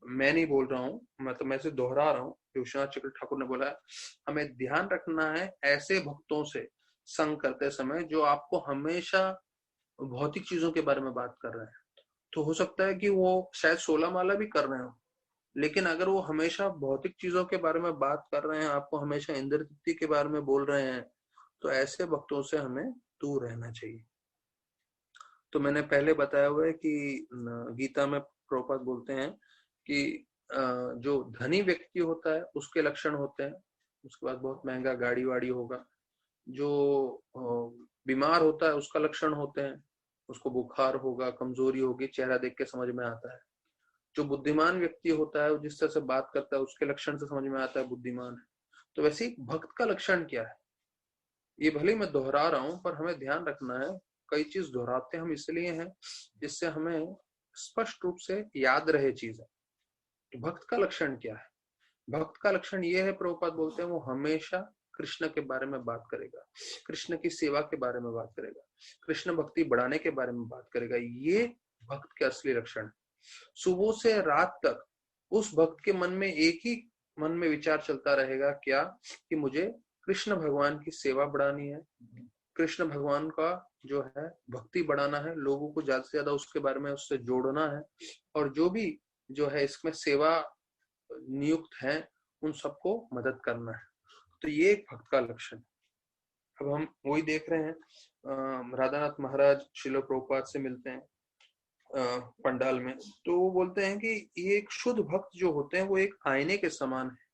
मैं नहीं बोल रहा हूँ, मतलब मैं इसे दोहरा रहा हूँ, विश्वनाथ चक्रवर्ती ठाकुर ने बोला है, हमें ध्यान रखना है ऐसे भक्तों से संग करते समय जो आपको हमेशा भौतिक चीजों के बारे में बात कर रहे हैं। तो हो सकता है कि वो शायद 16 माला भी कर रहे हो, लेकिन अगर वो हमेशा भौतिक चीजों के बारे में बात कर रहे हैं, आपको हमेशा इंद्र तृप्ति के बारे में बोल रहे हैं, तो ऐसे भक्तों से हमें दूर रहना चाहिए। तो मैंने पहले बताया हुआ है कि गीता में प्रभुपाद बोलते हैं कि जो धनी व्यक्ति होता है उसके लक्षण होते हैं, उसके बाद बहुत महंगा गाड़ी वाड़ी होगा। जो बीमार होता है उसका लक्षण होते हैं, उसको बुखार होगा, कमजोरी होगी, चेहरा देख के समझ में आता है। जो बुद्धिमान व्यक्ति होता है, जिस तरह से बात करता है, उसके लक्षण से समझ में आता है बुद्धिमान है। तो वैसे ही भक्त का लक्षण क्या है, ये भले मैं दोहरा रहा हूं, पर हमें ध्यान रखना है, कई चीज दोहराते हम इसलिए हैं जिससे हमें स्पष्ट रूप से याद रहे चीजें। तो भक्त का लक्षण क्या है? भक्त का लक्षण ये है, प्रभुपाद बोलते हैं, वो हमेशा कृष्ण के बारे में बात करेगा, कृष्ण की सेवा के बारे में बात करेगा, कृष्ण भक्ति बढ़ाने के बारे में बात करेगा। ये भक्त के असली लक्षण। सुबह से रात तक उस भक्त के मन में एक ही मन में विचार चलता रहेगा, क्या? कि मुझे कृष्ण भगवान की सेवा बढ़ानी है, कृष्ण भगवान का जो है भक्ति बढ़ाना है, लोगों को ज्यादा से ज्यादा उसके बारे में उससे जोड़ना है, और जो भी जो है इसमें सेवा नियुक्त है उन सबको मदद करना है। तो ये एक भक्त का लक्षण। अब हम वही देख रहे हैं, राधानाथ महाराज श्रील प्रभुपाद से मिलते हैं पंडाल में, तो वो बोलते हैं कि ये एक शुद्ध भक्त जो होते हैं वो एक आईने के समान है।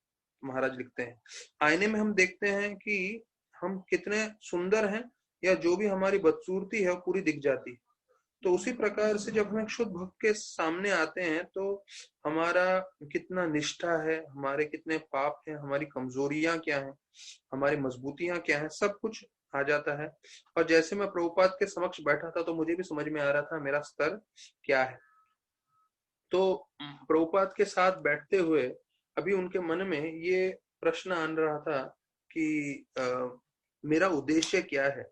महाराज लिखते हैं, आईने में हम देखते हैं कि हम कितने सुंदर हैं, या जो भी हमारी बदसूरती है वो पूरी दिख जाती है। तो उसी प्रकार से जब हम एक शुद्ध भक्त के सामने आते हैं तो हमारा कितना निष्ठा है, हमारे कितने पाप हैं, हमारी कमजोरियां क्या हैं, हमारी मजबूतियां क्या हैं, सब कुछ आ जाता है। और जैसे मैं प्रभुपाद के समक्ष बैठा था तो मुझे भी समझ में आ रहा था मेरा स्तर क्या है। तो प्रभुपाद के साथ बैठते हुए अभी उनके मन में ये प्रश्न आन रहा था कि मेरा उद्देश्य क्या है,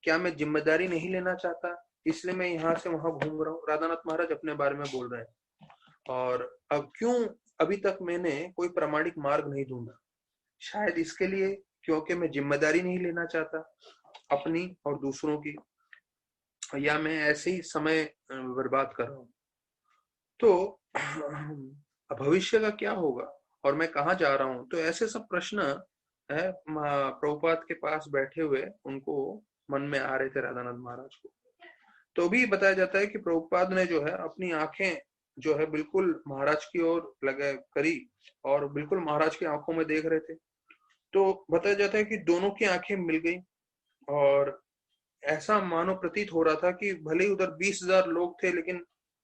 क्या मैं जिम्मेदारी नहीं लेना चाहता इसलिए मैं यहाँ से वहां घूम रहा हूँ। राधानाथ महाराज अपने बारे में बोल रहे हैं, और अब क्यों अभी तक मैंने कोई प्रामाणिक मार्ग नहीं ढूंढा, शायद इसके लिए क्योंकि मैं जिम्मेदारी नहीं लेना चाहता अपनी और दूसरों की, या मैं ऐसे ही समय बर्बाद कर रहा हूँ। तो भविष्य का क्या होगा और मैं कहाँ जा रहा हूँ, तो ऐसे सब प्रश्न है प्रभुपाद के पास बैठे हुए उनको मन में आ रहे थे राधानाथ महाराज को। तो भी बताया जाता है कि प्रभुपाद ने जो है अपनी आंखें जो है बिल्कुल महाराज की ओर लगा करी और बिल्कुल महाराज की आंखों में देख रहे थे। तो बताया जाता है कि दोनों की आंखें मिल गई और ऐसा मानो प्रतीत हो रहा था कि भले ही उधर 20,000 लोग थे, लेकिन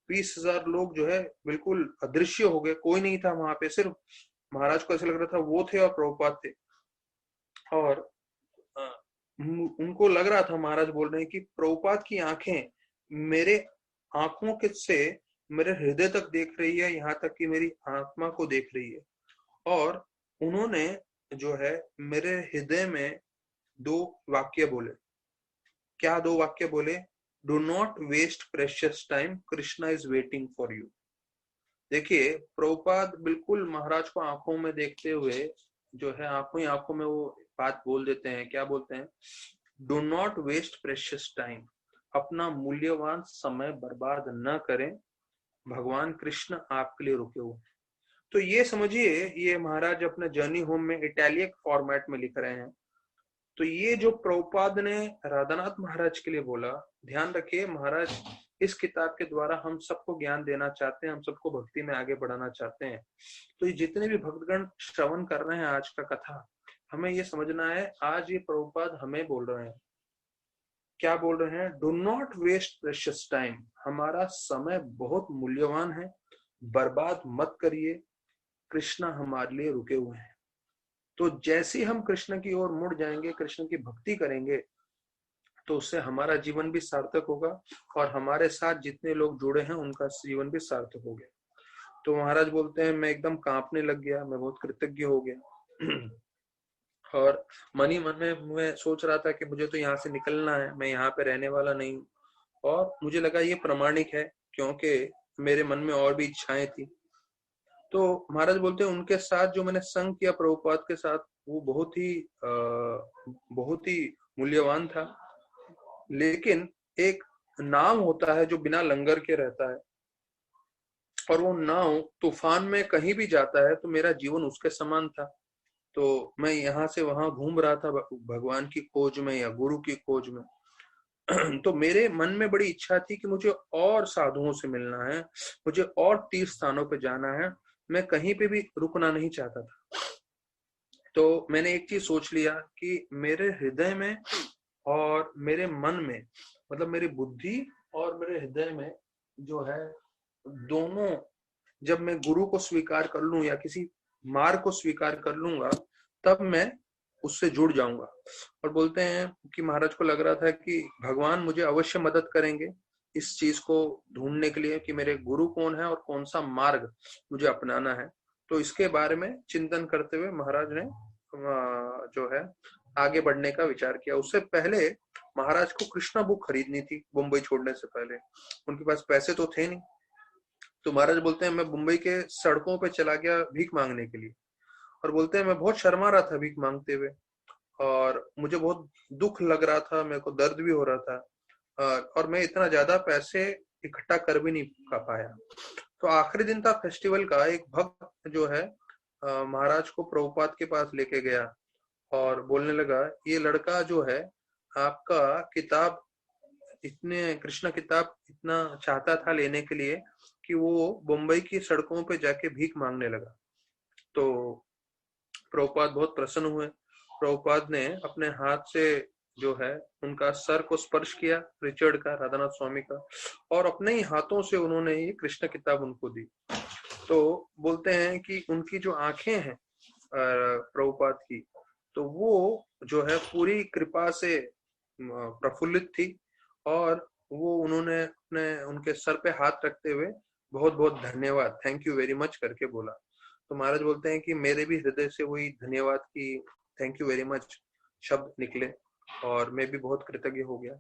20,000 लोग जो है बिल्कुल अदृश्य हो गए, कोई नहीं था वहां पे, सिर्फ महाराज को ऐसा लग रहा था वो थे और प्रभुपाद थे। और उनको लग रहा था, महाराज बोल रहे हैं कि प्रभुपाद की आंखें मेरे आंखों के से मेरे हृदय तक देख रही है, यहाँ तक कि मेरी आत्मा को देख रही है। और उन्होंने जो है मेरे हृदय में 2 वाक्य बोले। क्या 2 वाक्य बोले? Do not waste precious time, Krishna is waiting for you. देखिए, प्रभुपाद बिल्कुल महाराज को आंखों में देखते हुए जो है आंखों ही आंखों में वो बात बोल देते हैं। क्या बोलते हैं? Do not waste precious time, अपना मूल्यवान समय बर्बाद न करें, भगवान कृष्ण आपके लिए रुके हुए। तो ये समझिए, ये महाराज अपने जर्नी होम में इटैलिक फॉर्मेट में लिख रहे हैं। तो ये जो प्रभुपाद ने राधानाथ महाराज के लिए बोला, ध्यान रखिए, महाराज इस किताब के द्वारा हम सबको ज्ञान देना चाहते हैं, हम सबको भक्ति में आगे बढ़ाना चाहते हैं। तो ये जितने भी भक्तगण श्रवण कर रहे हैं आज का कथा, हमें ये समझना है, आज ये प्रभुपाद हमें बोल रहे हैं। क्या बोल रहे हैं? Do not waste precious time, हमारा समय बहुत मूल्यवान है, बर्बाद मत करिए, कृष्णा हमारे लिए रुके हुए हैं। तो जैसे हम कृष्ण की ओर मुड़ जाएंगे, कृष्ण की भक्ति करेंगे, तो उससे हमारा जीवन भी सार्थक होगा और हमारे साथ जितने लोग जुड़े हैं उनका जीवन भी सार्थक हो गया। तो महाराज बोलते हैं, मैं एकदम कांपने लग गया, मैं बहुत कृतज्ञ हो गया और मन ही मन में मैं सोच रहा था कि मुझे तो यहाँ से निकलना है, मैं यहाँ पे रहने वाला नहीं। और मुझे लगा ये प्रमाणिक है, क्योंकि मेरे मन में और भी इच्छाएं थी। तो महाराज बोलते हैं, उनके साथ जो मैंने संग किया प्रभुपाद के साथ, वो बहुत ही मूल्यवान था। लेकिन एक नाव होता है जो बिना लंगर के रहता है, और वो नाव तूफान में कहीं भी जाता है, तो मेरा जीवन उसके समान था। तो मैं यहाँ से वहां घूम रहा था भगवान की खोज में या गुरु की खोज में। तो मेरे मन में बड़ी इच्छा थी कि मुझे और साधुओं से मिलना है, मुझे और तीर्थ स्थानों पे जाना है, मैं कहीं पे भी रुकना नहीं चाहता था। तो मैंने एक चीज सोच लिया कि मेरे हृदय में और मेरे मन में, मतलब मेरी बुद्धि और मेरे हृदय में जो है, दोनों, जब मैं गुरु को स्वीकार कर लूं या किसी मार्ग को स्वीकार कर लूंगा, तब मैं उससे जुड़ जाऊंगा। और बोलते हैं कि महाराज को लग रहा था कि भगवान मुझे अवश्य मदद करेंगे इस चीज को ढूंढने के लिए कि मेरे गुरु कौन है और कौन सा मार्ग मुझे अपनाना है। तो इसके बारे में चिंतन करते हुए महाराज ने जो है आगे बढ़ने का विचार किया। उससे पहले महाराज को कृष्णा बुक खरीदनी थी, मुंबई छोड़ने से पहले। उनके पास पैसे तो थे नहीं। तो महाराज बोलते हैं, मैं मुंबई के सड़कों पे चला गया भीख मांगने के लिए। और बोलते हैं, मैं बहुत शर्मा रहा था भीख मांगते हुए, और मुझे बहुत दुख लग रहा था, मेरे को दर्द भी हो रहा था, और मैं इतना ज्यादा पैसे इकट्ठा कर भी नहीं पाया। तो आखिरी दिन था फेस्टिवल का, एक भक्त जो है महाराज को प्रभुपाद के पास लेके गया और बोलने लगा, ये लड़का जो है आपका किताब, इतने कृष्ण किताब इतना चाहता था लेने के लिए कि वो मुंबई की सड़कों पे जाके भीख मांगने लगा। तो प्रभुपाद बहुत प्रसन्न हुए। प्रभुपाद ने अपने हाथ से जो है उनका सर को स्पर्श किया, रिचर्ड का, राधानाथ स्वामी का, और अपने ही हाथों से उन्होंने ये कृष्ण किताब उनको दी। तो बोलते हैं कि उनकी जो आंखें हैं प्रभुपाद की, तो वो जो है पूरी कृपा से प्रफुल्लित थी, और वो उन्होंने अपने उनके सर पे हाथ रखते हुए बहुत बहुत धन्यवाद, थैंक यू वेरी मच करके बोला। तो महाराज बोलते हैं कि मेरे भी हृदय से वही धन्यवाद की थैंक यू वेरी मच शब्द निकले, और मैं भी बहुत कृतज्ञ हो गया।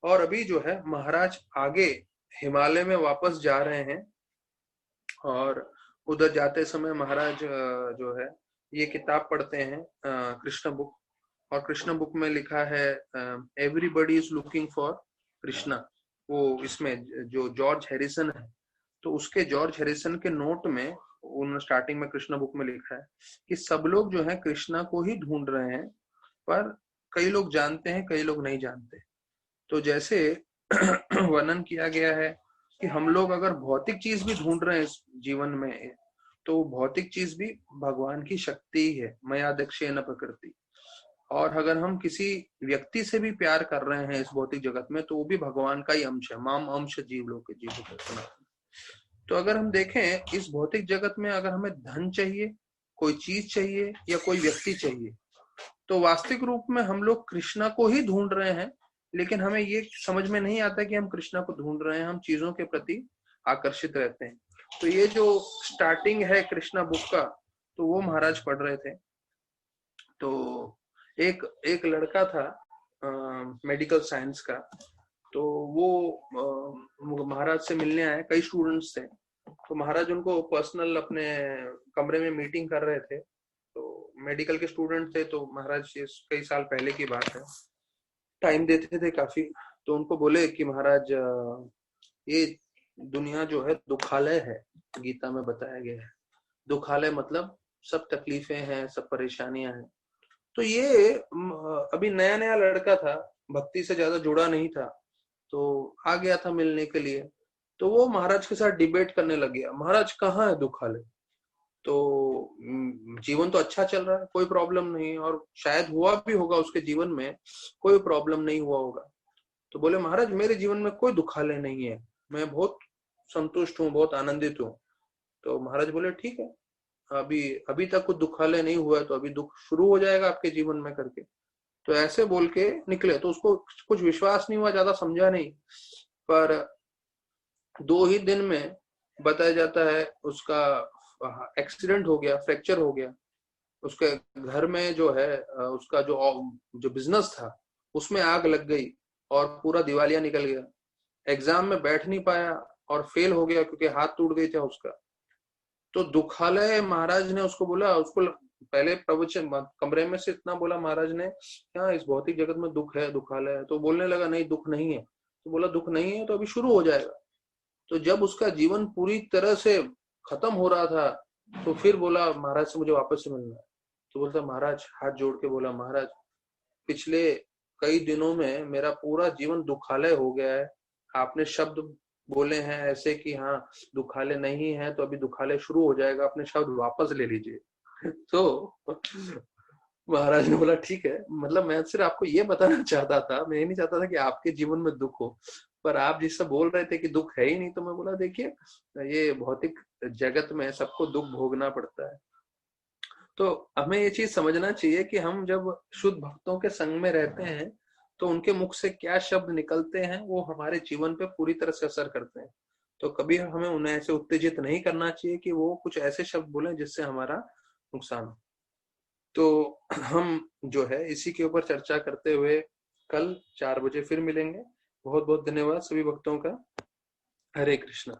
और अभी जो है महाराज आगे हिमालय में वापस जा रहे हैं, और उधर जाते समय महाराज जो है ये किताब पढ़ते हैं, कृष्ण बुक। और कृष्ण बुक में लिखा है everybody is looking for Krishna. वो इसमें जो जॉर्ज हैरिसन है, तो उसके जॉर्ज हैरिसन के नोट में उन्होंने स्टार्टिंग में कृष्ण बुक में लिखा है कि सब लोग जो है कृष्णा को ही ढूंढ रहे हैं, पर कई लोग जानते हैं, कई लोग नहीं जानते। तो जैसे वर्णन किया गया है कि हम लोग अगर भौतिक चीज भी ढूंढ रहे हैं इस जीवन में, तो भौतिक चीज भी भगवान की शक्ति ही है, मया दक्षेण प्रकृति। और अगर हम किसी व्यक्ति से भी प्यार कर रहे हैं इस भौतिक जगत में, तो वो भी भगवान का ही अंश है, माम अंश जीव लोग जीव सनातन। तो अगर हम देखें इस भौतिक जगत में, अगर हमें धन चाहिए, कोई चीज चाहिए या कोई व्यक्ति चाहिए, तो वास्तविक रूप में हम लोग कृष्णा को ही ढूंढ रहे हैं, लेकिन हमें ये समझ में नहीं आता कि हम कृष्णा को ढूंढ रहे हैं, हम चीजों के प्रति आकर्षित रहते हैं। तो ये जो स्टार्टिंग है कृष्णा बुक का, तो वो महाराज पढ़ रहे थे। तो एक एक लड़का था मेडिकल साइंस का, तो वो महाराज से मिलने आए, कई स्टूडेंट्स थे। तो महाराज उनको पर्सनल अपने कमरे में मीटिंग कर रहे थे। तो मेडिकल के स्टूडेंट थे, तो महाराज कई साल पहले की बात है, टाइम देते थे काफी। तो उनको बोले कि महाराज ये दुनिया जो है दुखालय है, गीता में बताया गया है। दुखालय मतलब सब तकलीफें हैं, सब परेशानियां हैं। तो ये अभी नया नया लड़का था, भक्ति से ज्यादा जुड़ा नहीं था, तो आ गया था मिलने के लिए। तो वो महाराज के साथ डिबेट करने लग गया, महाराज कहाँ है दुखालय? तो जीवन तो अच्छा चल रहा है, कोई प्रॉब्लम नहीं, और शायद हुआ भी होगा उसके जीवन में, कोई प्रॉब्लम नहीं हुआ होगा। तो बोले महाराज मेरे जीवन में कोई दुखालय नहीं है, मैं बहुत संतुष्ट हूँ, बहुत आनंदित हूँ। तो महाराज बोले ठीक है, अभी अभी तक कुछ दुखालय नहीं हुआ है, तो अभी दुख शुरू हो जाएगा आपके जीवन में करके। तो ऐसे बोल के निकले। तो उसको कुछ विश्वास नहीं हुआ, ज्यादा समझा नहीं, पर 2 ही दिन में बताया जाता है उसका एक्सीडेंट हो गया, फ्रैक्चर हो गया। उसके घर में जो है उसका जो बिजनेस था उसमें आग लग गई और पूरा दिवालिया निकल गया। एग्जाम में बैठ नहीं पाया और फेल हो गया क्योंकि हाथ टूट गई था उसका। तो दुखालय महाराज ने उसको बोला, उसको पहले प्रवचन कमरे में से इतना बोला महाराज ने, क्या इस भौतिक जगत में दुख है, दुखालय है? तो बोलने लगा नहीं दुख नहीं है। तो बोला दुख नहीं है तो अभी शुरू हो जाएगा। तो जब उसका जीवन पूरी तरह से खत्म हो रहा था, तो फिर बोला महाराज से मुझे वापस से मिलना है। तो बोलता महाराज, हाथ जोड़ के बोला महाराज पिछले कई दिनों में मेरा पूरा जीवन दुखालय हो गया है। आपने शब्द बोले हैं ऐसे कि हाँ दुखालय नहीं है तो अभी दुखालय शुरू हो जाएगा, अपने शब्द वापस ले लीजिए। तो महाराज ने बोला ठीक है, मतलब मैं सिर्फ आपको ये बताना चाहता था, मैं ये नहीं चाहता था कि आपके जीवन में दुख हो, पर आप जिससे बोल रहे थे कि दुख है ही नहीं, तो मैं बोला देखिए ये भौतिक जगत में सबको दुख भोगना पड़ता है। तो हमें ये चीज समझना चाहिए कि हम जब शुद्ध भक्तों के संग में रहते हैं, तो उनके मुख से क्या शब्द निकलते हैं वो हमारे जीवन पे पूरी तरह से असर करते हैं। तो कभी हमें उन्हें ऐसे उत्तेजित नहीं करना चाहिए कि वो कुछ ऐसे शब्द बोले जिससे हमारा नुकसान हो। तो हम जो है इसी के ऊपर चर्चा करते हुए कल 4 बजे फिर मिलेंगे। बहुत बहुत धन्यवाद सभी भक्तों का। हरे कृष्णा।